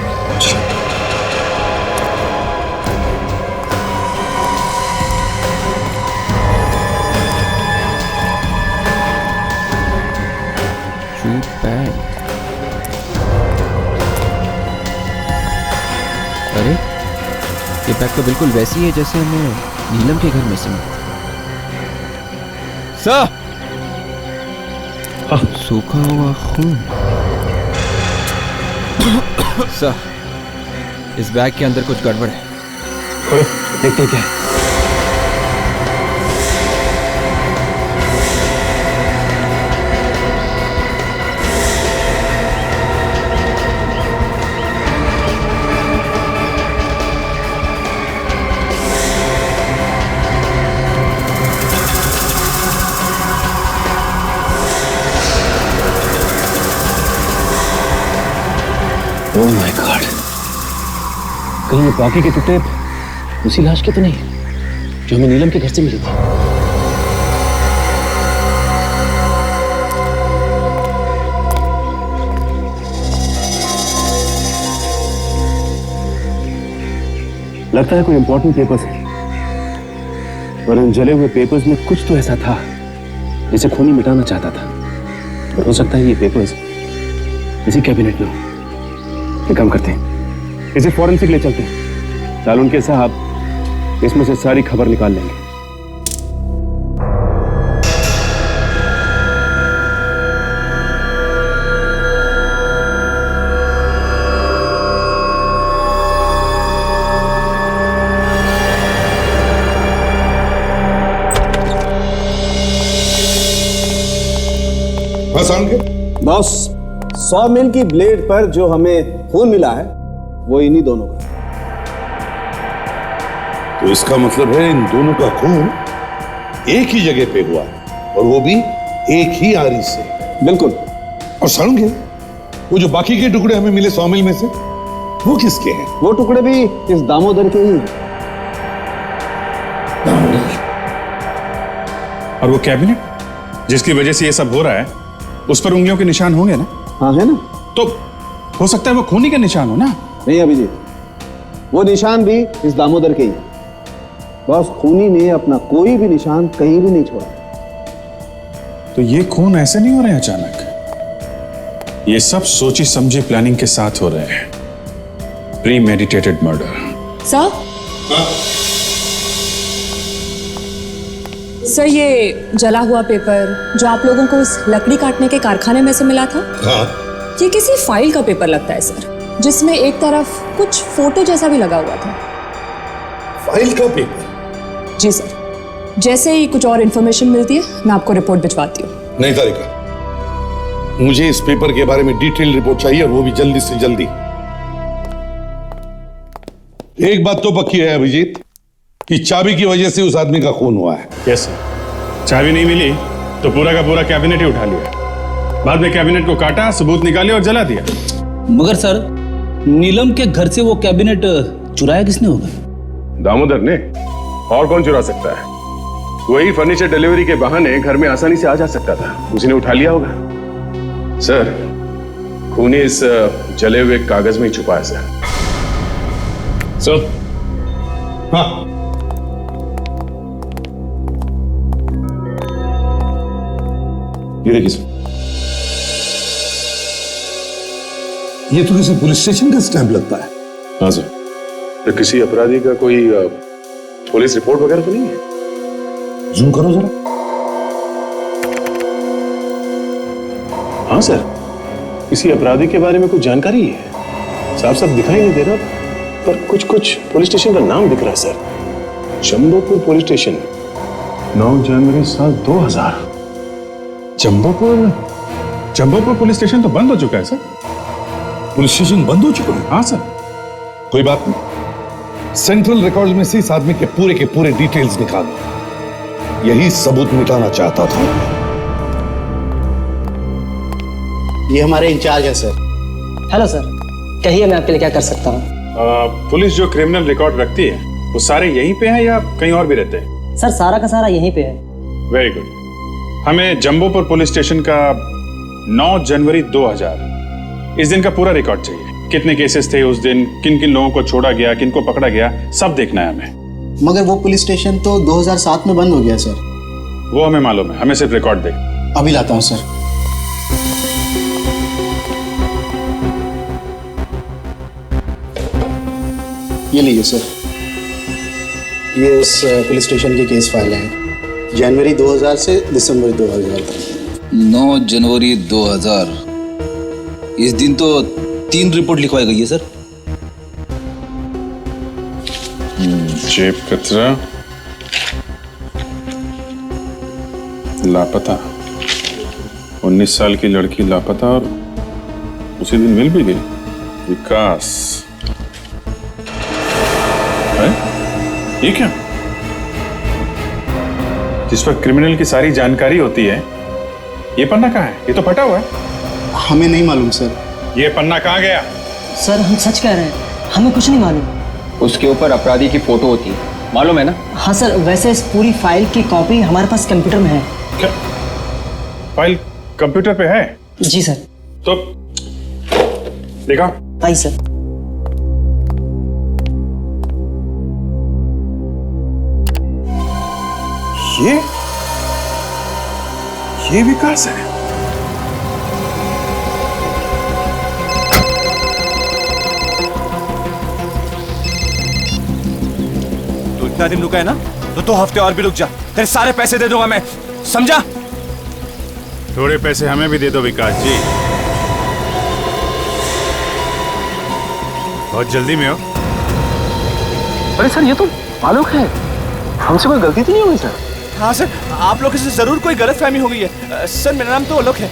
अरे, ये बैग तो बिल्कुल वैसी है जैसे हमें नीलम के घर में से मिला। सर, सूखा हुआ खून। सर, इस बैग के अंदर कुछ गड़बड़ है। देखते क्या है। ओह माय गॉड, कहीं ये बाकी के टुकड़े उसी लाश के तो नहीं जो हमें नीलम के घर से मिली थी। लगता है कोई इंपॉर्टेंट पेपर्स है, और इन जले हुए पेपर्स में कुछ तो ऐसा था जिसे खूनी मिटाना चाहता था। हो सकता है ये पेपर्स इसी कैबिनेट में हो। एक काम करते हैं, इसे फॉरेंसिक ले चलते हैं। लालून के साहब इसमें से सारी खबर निकाल लेंगे। बॉस, 100 मिल की ब्लेड पर जो हमें खून मिला है वो इन्हीं दोनों का। तो इसका मतलब है इन दोनों का खून एक ही जगह पे हुआ और वो भी एक ही आरी से। बिल्कुल। और समझे वो जो बाकी के टुकड़े हमें मिले 100 मिल में से वो किसके हैं? वो टुकड़े भी इस दामोदर के ही। और वो कैबिनेट जिसकी वजह से ये सब हो रहा है, उस पर उंगलियों के निशान होंगे ना? हाँ है ना। तो हो सकता है वो खूनी के निशान हो ना? नहीं अभिजीत, वो निशान भी इस दामोदर के ही। बस खूनी ने अपना कोई भी निशान कहीं भी नहीं छोड़ा। तो ये खून ऐसे नहीं हो रहे हैं अचानक, ये सब सोची समझी प्लानिंग के साथ हो रहे हैं। प्रीमेडिटेटेड मर्डर। सर, ये जला हुआ पेपर जो आप लोगों को उस लकड़ी काटने के कारखाने में से मिला था, ये किसी फाइल का पेपर लगता है सर, जिसमें एक तरफ कुछ फोटो जैसा भी लगा हुआ था। फाइल का पेपर? जी सर, जैसे ही कुछ और इन्फॉर्मेशन मिलती है मैं आपको रिपोर्ट भिजवाती हूँ। नहीं तारिका, मुझे इस पेपर के बारे में डिटेल रिपोर्ट चाहिए और वो भी जल्दी से जल्दी। एक बात तो पक्की है अभिजीत कि चाबी की वजह से उस आदमी का खून हुआ है। यस सर, चाबी नहीं मिली तो पूरा का पूरा कैबिनेट ही उठा लिया। बाद में कैबिनेट को काटा, सबूत निकाले और जला दिया। मगर सर, नीलम के घर से वो कैबिनेट चुराया किसने होगा? दामोदर ने, और कौन चुरा सकता है? वही फर्नीचर डिलीवरी के बहाने घर में आसानी से आ जा सकता था, उसी ने उठा लिया होगा। सर, खूनी इस जले हुए कागज में ही छुपा है सर। सर, हाँ, ये देखिए सर, ये तो किसी पुलिस स्टेशन का स्टैंप लगता है। हाँ सर। तो किसी अपराधी का कोई पुलिस रिपोर्ट वगैरह तो नहीं है? जूम करो जरा। हाँ सर, किसी अपराधी के बारे में कुछ जानकारी है? साफ साफ दिखाई नहीं दे रहा, पर कुछ कुछ पुलिस स्टेशन का नाम दिख रहा है सर। जंबोपुर पुलिस स्टेशन, 9 जनवरी साल 2000। जंबोपुर पुलिस स्टेशन तो बंद हो चुका है सर। पुलिस स्टेशन बंद हो चुका है? हाँ सर। कोई बात नहीं, सेंट्रल रिकॉर्ड में से इस आदमी के पूरे डिटेल्स निकालो। यही सबूत मिटाना चाहता था। ये हमारे इंचार्ज है सर। हेलो सर, कहिए मैं आपके लिए क्या कर सकता हूँ? पुलिस जो क्रिमिनल रिकॉर्ड रखती है वो सारे यहीं पे हैं या कहीं और भी रहते हैं? सर, सारा का सारा यहीं पे है। Very good. हमें जंबोपुर पुलिस स्टेशन का 9 जनवरी 2000 इस दिन का पूरा रिकॉर्ड चाहिए। कितने केसेस थे उस दिन, किन किन लोगों को छोड़ा गया, किन को पकड़ा गया, सब देखना है हमें। मगर वो पुलिस स्टेशन तो 2007 में बंद हो गया सर। वो हमें मालूम है, हमें सिर्फ रिकॉर्ड दे। अभी लाता हूँ सर। ये लीजिए सर, ये उस पुलिस स्टेशन की केस फाइल है, जनवरी 2000 से दिसंबर 2000 तक। 9 जनवरी 2000। इस दिन तो 3 रिपोर्ट लिखवाई गई है सर। जेब कतरा, लापता, 19 साल की लड़की लापता और उसी दिन मिल भी गई। विकास है? ये क्या? जिस पर क्रिमिनल की सारी जानकारी होती है, ये पन्ना कहाँ है? ये तो फटा हुआ है। हमें नहीं मालूम सर। ये पन्ना कहाँ गया? सर, हम सच कह रहे हैं, हमें कुछ नहीं मालूम। उसके ऊपर अपराधी की फोटो होती है, मालूम है ना? हाँ सर, वैसे इस पूरी फाइल की कॉपी हमारे पास कंप्यूटर में है। क्या? फाइल कंप्यूटर पे है? जी सर। तो देखा? आई सर। ये विकास है। जितना दिन रुका है ना, तो 2 हफ्ते और भी रुक जा, तेरे सारे पैसे दे दूंगा मैं, समझा? थोड़े पैसे हमें भी दे दो विकास जी, बहुत जल्दी में हो। अरे सर ये तो आलोक है, हमसे कोई गलती तो नहीं हुई सर? हाँ सर, आप लोगों से जरूर कोई गलतफहमी हो गई है। सर मेरा नाम तो आलोक है,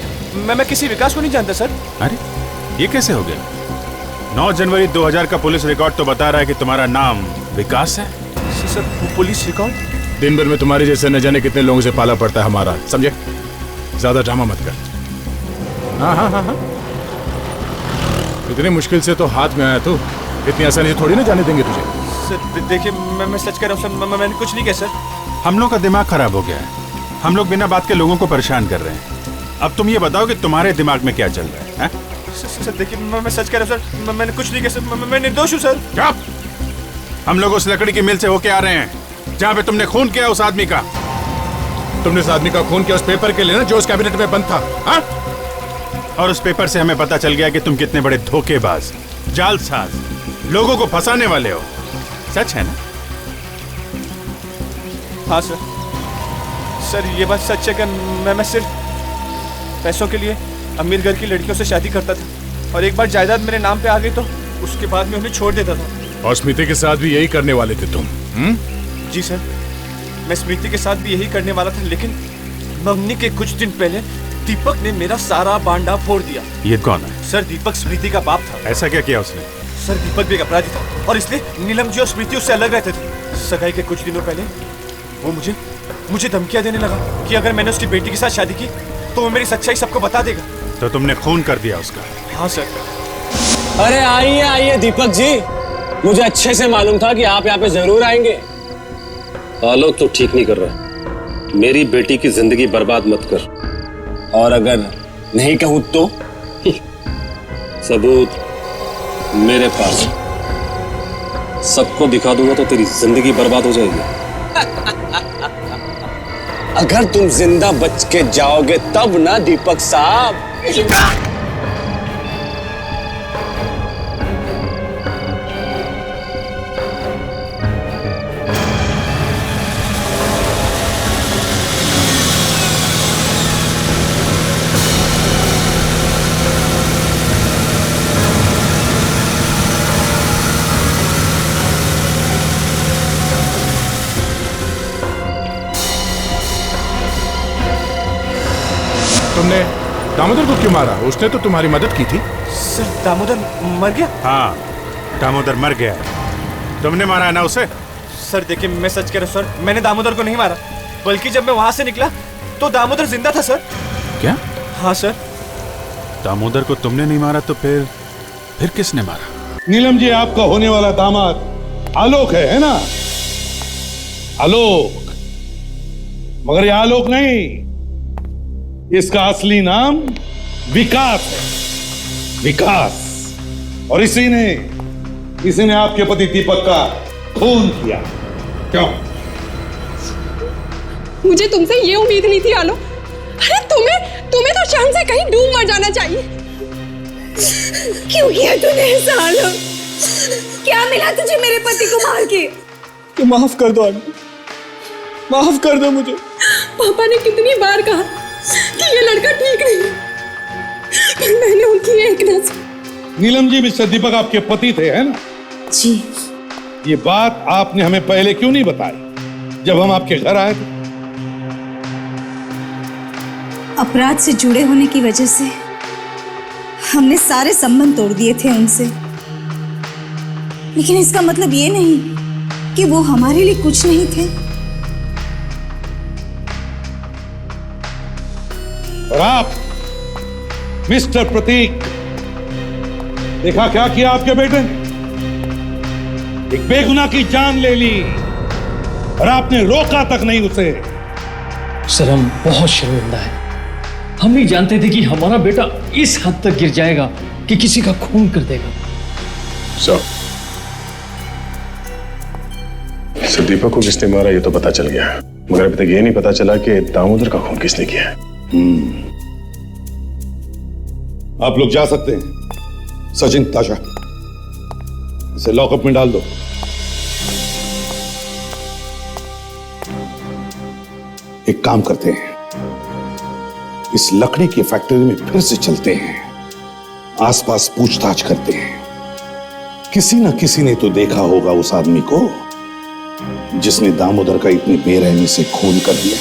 मैं किसी विकास को नहीं जानता सर। अरे ये कैसे हो गया? 9 जनवरी 2000 का पुलिस रिकॉर्ड तो बता रहा है कि तुम्हारा नाम विकास है। Sir police record? दिन भर में तुम्हारे जैसे न जाने कितने लोगों से पाला पड़ता है हमारा, समझे? ज्यादा ड्रामा मत कर। हाँ हाँ हाँ हाँ, इतनी मुश्किल से तो हाथ में आया तू, इतनी आसानी से थोड़ी ना जाने देंगे तुझे। सर देखिए मैं सच कह रहा हूँ सर, मैंने कुछ नहीं किया सर। हम लोग का दिमाग खराब हो गया है, हम लोग बिना बात के लोगों को परेशान कर रहे हैं। अब तुम ये बताओ कि तुम्हारे दिमाग में क्या चल रहा है? सर देखिए मैं सच कह रहा हूँ सर, मैंने कुछ नहीं किया सर, मैं निर्दोष हूँ सर। क्या? हम लोग उस लकड़ी की मिल से होके आ रहे हैं जहाँ पे तुमने खून किया उस आदमी का। तुमने उस आदमी का खून किया उस पेपर के लिए ना, जो उस कैबिनेट में बंद था। हा? और उस पेपर से हमें पता चल गया कि तुम कितने बड़े धोखेबाज, जालसाज, लोगों को फंसाने वाले हो। सच है ना? हाँ सर, सर ये बात सच है कि मैं सिर्फ पैसों के लिए अमीर घर की लड़कियों से शादी करता था, और एक बार जायदाद मेरे नाम पे आ गई तो उसके बाद में उन्हें छोड़ देता था। और स्मृति के साथ भी यही करने वाले थे तुम? जी सर, मैं स्मृति के साथ भी यही करने वाला था, लेकिन मम्मी के कुछ दिन पहले दीपक ने मेरा सारा बांडा फोड़ दिया। ये कौन है? सर दीपक स्मृति का बाप था। ऐसा क्या किया उसने? सर दीपक भी एक अपराधी था, और इसलिए नीलम जी और स्मृति उससे अलग रहते थे। सगाई के कुछ दिनों पहले वो मुझे धमकियां देने लगा कि अगर मैंने उसकी बेटी के साथ शादी की तो वो मेरी सच्चाई सबको बता देगा। तो तुमने खून कर दिया उसका? हाँ सर। अरे आइए आइए दीपक जी, मुझे अच्छे से मालूम था कि आप यहाँ पे जरूर आएंगे। आलोक तो ठीक नहीं कर रहा, मेरी बेटी की जिंदगी बर्बाद मत कर। और अगर नहीं कहूं तो? सबूत मेरे पास, सबको दिखा दूंगा तो तेरी जिंदगी बर्बाद हो जाएगी। अगर तुम जिंदा बच के जाओगे तब ना दीपक साहब। तुमने दामोदर को क्यों मारा? उसने तो तुम्हारी मदद की थी। सर दामोदर मर गया? हाँ, दामोदर मर गया। तुमने मारा है ना उसे? सर देखिए मैं सच कह रहा हूँ सर, मैंने दामोदर को नहीं मारा, बल्कि जब मैं वहां से निकला तो दामोदर जिंदा था सर। क्या? हाँ सर। दामोदर को तुमने नहीं मारा तो फिर किसने मारा? नीलम जी, आपका होने वाला दामाद आलोक है ना? आलोक, मगर ये आलोक नहीं, इसका असली नाम विकास है। विकास। और इसी ने आपके पति दीपक का खून किया। क्यों? मुझे तुमसे ये उम्मीद नहीं थी आलोक। अरे तुम्हें तो शाम से कहीं डूब मर जाना चाहिए। क्यों किया तूने ऐसा आलोक? क्या मिला तुझे मेरे पति को मार के? तो माफ कर दो आंटी, माफ कर दो मुझे। पापा ने कितनी बार कहा कि ये लड़का ठीक नहीं, पर मैंने उनकी एक न सुनी। नीलम जी, मिस्टर दीपक आपके पति थे, है ना? जी। ये बात आपने हमें पहले क्यों नहीं बताई जब हम आपके घर आए थे? अपराध से जुड़े होने की वजह से हमने सारे संबंध तोड़ दिए थे उनसे, लेकिन इसका मतलब ये नहीं कि वो हमारे लिए कुछ नहीं थे। और आप मिस्टर प्रतीक, देखा क्या किया आपके बेटे ने? एक बेगुनाह की जान ले ली और आपने रोका तक नहीं उसे। सर हम बहुत शर्मिंदा है, हम नहीं जानते थे कि हमारा बेटा इस हद तक गिर जाएगा कि किसी का खून कर देगा। सर दीपक को किसने मारा ये तो पता चल गया, मगर अभी तक ये नहीं पता चला कि दामोदर का खून किसने किया है। आप लोग जा सकते हैं। सचिन, ताशा, इसे लॉकअप में डाल दो। एक काम करते हैं, इस लकड़ी की फैक्ट्री में फिर से चलते हैं, आसपास पूछताछ करते हैं। किसी न किसी ने तो देखा होगा उस आदमी को जिसने दामोदर का इतनी बेरहमी से खून कर दिया।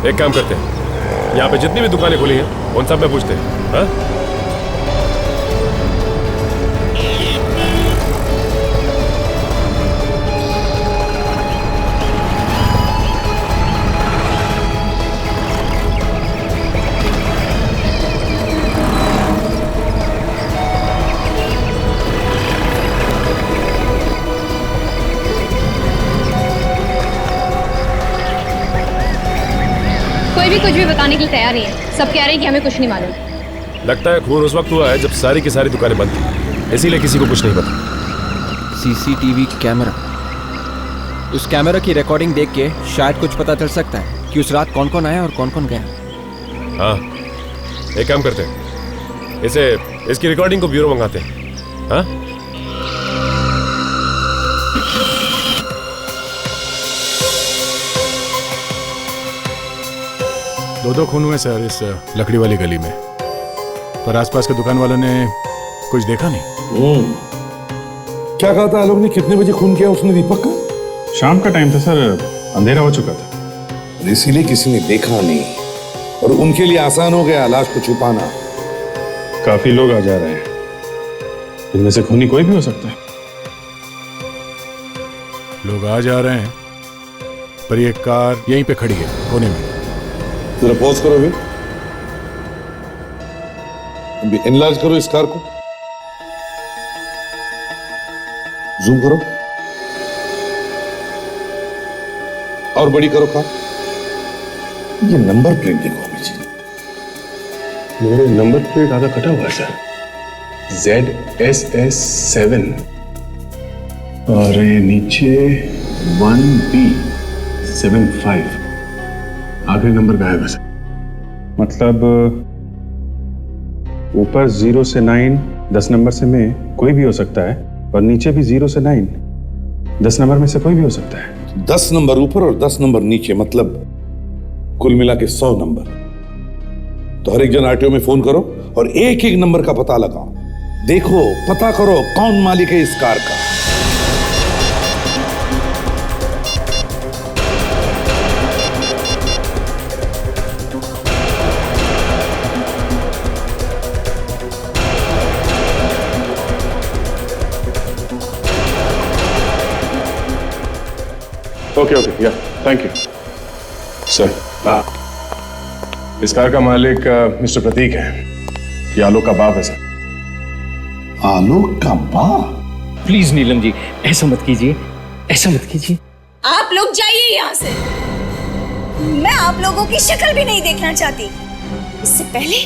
एक काम करते हैं, यहाँ पे जितनी भी दुकानें खुली हैं उन सब में पूछते हैं। हाँ? कोई भी कुछ भी बताने के लिए तैयार ही है। सब कह रहे हैं कि हमें कुछ नहीं मालूम। लगता है खून उस वक्त हुआ है जब सारी की सारी दुकानें बंद थी, इसीलिए किसी को कुछ नहीं पता। सीसीटीवी कैमरा, उस कैमरा की रिकॉर्डिंग देख के शायद कुछ पता चल सकता है कि उस रात कौन कौन आया और कौन कौन गया। हाँ, एक काम करते हैं, इसकी रिकॉर्डिंग को ब्यूरो मंगाते हैं। हाँ? दो खून हुए सर इस लकड़ी वाली गली में, पर आसपास के दुकान वालों ने कुछ देखा नहीं। क्या कहा था आलोक ने, कितने बजे खून किया उसने दीपक का? शाम का टाइम था सर, अंधेरा हो चुका था। इसीलिए किसी ने देखा नहीं और उनके लिए आसान हो गया लाश को छुपाना। काफी लोग आ जा रहे हैं, इनमें से खूनी कोई भी हो सकता है। लोग आ जा रहे हैं, पर ये कार यहीं पे खड़ी है कोने में। जरा पॉज करो अभी एनलार्ज करो इस कार को, जूम करो और बड़ी करो कार। ये नंबर प्लेट देखो अभी जी, मेरे नंबर प्लेट आधा कटा हुआ है सर, ZSS7 और ये नीचे 1B75 आखिरी नंबर गायब है सर। मतलब ऊपर 0 से 9 10 नंबर से में कोई भी हो सकता है, और नीचे भी 0 से 9 10 नंबर में से कोई भी हो सकता है। 10 नंबर ऊपर और 10 नंबर नीचे, मतलब कुल मिला के 100 नंबर। तो हर एक जन आरटीओ में फोन करो और एक एक नंबर का पता लगाओ, देखो पता करो कौन मालिक है इस कार का। ओके या थैंक यू सर। हाँ, इस कार का मालिक मिस्टर प्रतीक है, ये आलोक का बाप है सर। आलोक का बाप? प्लीज नीलम जी, ऐसा मत कीजिए, ऐसा मत कीजिए। आप लोग जाइए यहाँ से, मैं आप लोगों की शक्ल भी नहीं देखना चाहती। इससे पहले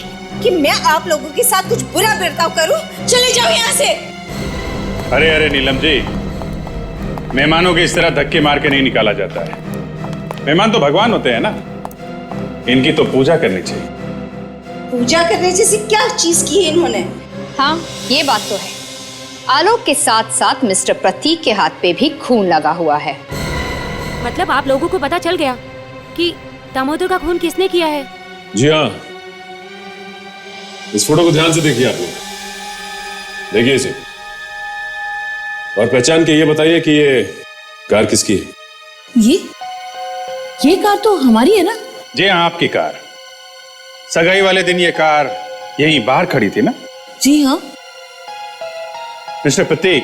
कि मैं आप लोगों के साथ कुछ बुरा बर्ताव करूं, चले जाओ यहाँ से। अरे अरे नीलम जी, मेहमानों के इस तरह धक्के मार के नहीं निकाला जाता है। मेहमान तो भगवान होते हैं ना, इनकी तो पूजा करनी चाहिए। पूजा करने जैसी क्या चीज की है इन्होंने? हाँ, ये बात तो है। आलोक के साथ साथ मिस्टर प्रतीक के हाथ पे भी खून लगा हुआ है। मतलब आप लोगों को पता चल गया कि दामोदर का खून किसने किया है? जी हाँ, इस फोटो को ध्यान से देखिए आप लोग, देखिए इसे और पहचान के ये बताइए कि ये कार किसकी है। ये कार तो हमारी है ना? जी हाँ, आपकी कार। सगाई वाले दिन ये कार यहीं बाहर खड़ी थी ना? जी हाँ। मिस्टर प्रतीक,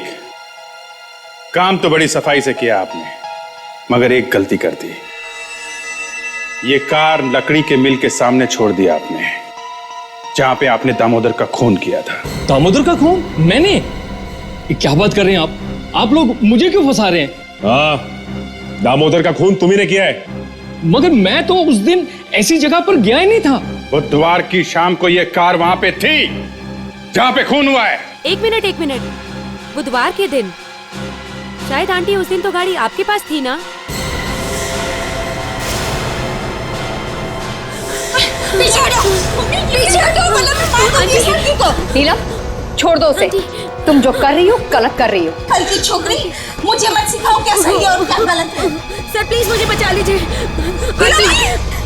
काम तो बड़ी सफाई से किया आपने, मगर एक गलती कर दी। ये कार लकड़ी के मिल के सामने छोड़ दिया आपने, जहां पे आपने दामोदर का खून किया था। दामोदर का खून? मैंने? ये क्या बात कर रहे हैं आप लोग मुझे क्यों फंसा रहे हैं? हाँ, दामोदर का खून तुम्ही ने किया है। मगर मैं तो उस दिन ऐसी जगह पर गया ही नहीं था। बुधवार की शाम को ये कार वहां पे थी जहां पे खून हुआ है। एक मिनट, बुधवार के दिन? शायद आंटी उस दिन तो गाड़ी आपके पास थी ना? पीछे हटो, पीछे हटो, वरना मैं मार दूंगी इस लड़की को। नीलम, छोड़ दो उसे। तुम जो कर रही हो गलत कर रही हो। कल की छोकरी, मुझे मत सिखाओ क्या सही है और क्या गलत है। सर प्लीज मुझे बचा लीजिए।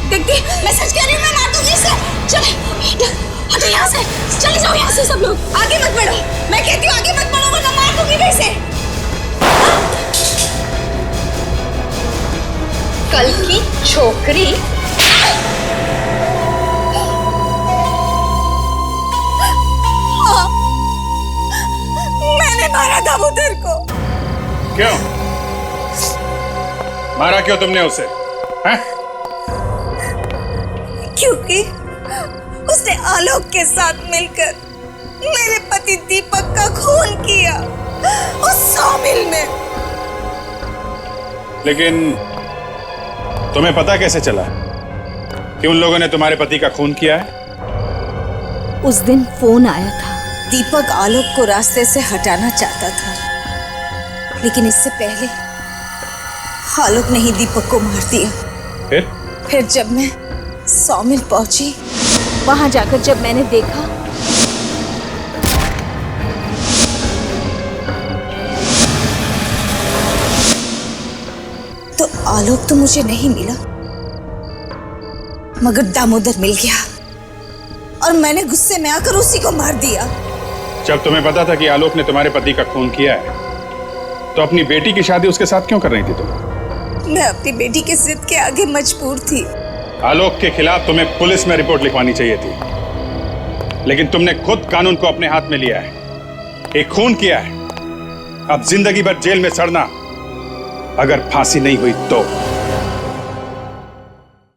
देखती, मैं सच कह रही हूँ, मैं मार दूंगी इसे। चले, हटो यहाँ से, चले जाओ यहाँ से सब लोग। आगे मत बढ़ो, मैं कहती हूँ आगे मत बढ़ो वरना मार दूंगी मैं इसे। कल की छोकरी। हाँ, मैंने मारा दामोदर को। क्यों मारा? क्यों तुमने उसे? हैं? क्योंकि उसने आलोक के साथ मिलकर मेरे पति दीपक का खून किया उस सौमिल में। लेकिन तुम्हें पता कैसे चला कि उन लोगों ने तुम्हारे पति का खून किया है? उस दिन फोन आया था। दीपक आलोक को रास्ते से हटाना चाहता था, लेकिन इससे पहले आलोक ने ही दीपक को मार दिया। फिर जब मैं सौमिल पहुंची, वहां जाकर जब मैंने देखा तो आलोक तो मुझे नहीं मिला, मगर दामोदर मिल गया और मैंने गुस्से में आकर उसी को मार दिया। जब तुम्हें पता था कि आलोक ने तुम्हारे पति का खून किया है, तो अपनी बेटी की शादी उसके साथ क्यों कर रही थी तुम? मैं अपनी बेटी के जिद के आगे मजबूर थी। आलोक के खिलाफ तुम्हें पुलिस में रिपोर्ट लिखवानी चाहिए थी, लेकिन तुमने खुद कानून को अपने हाथ में लिया है, एक खून किया है। अब जिंदगी भर जेल में सड़ना, अगर फांसी नहीं हुई तो।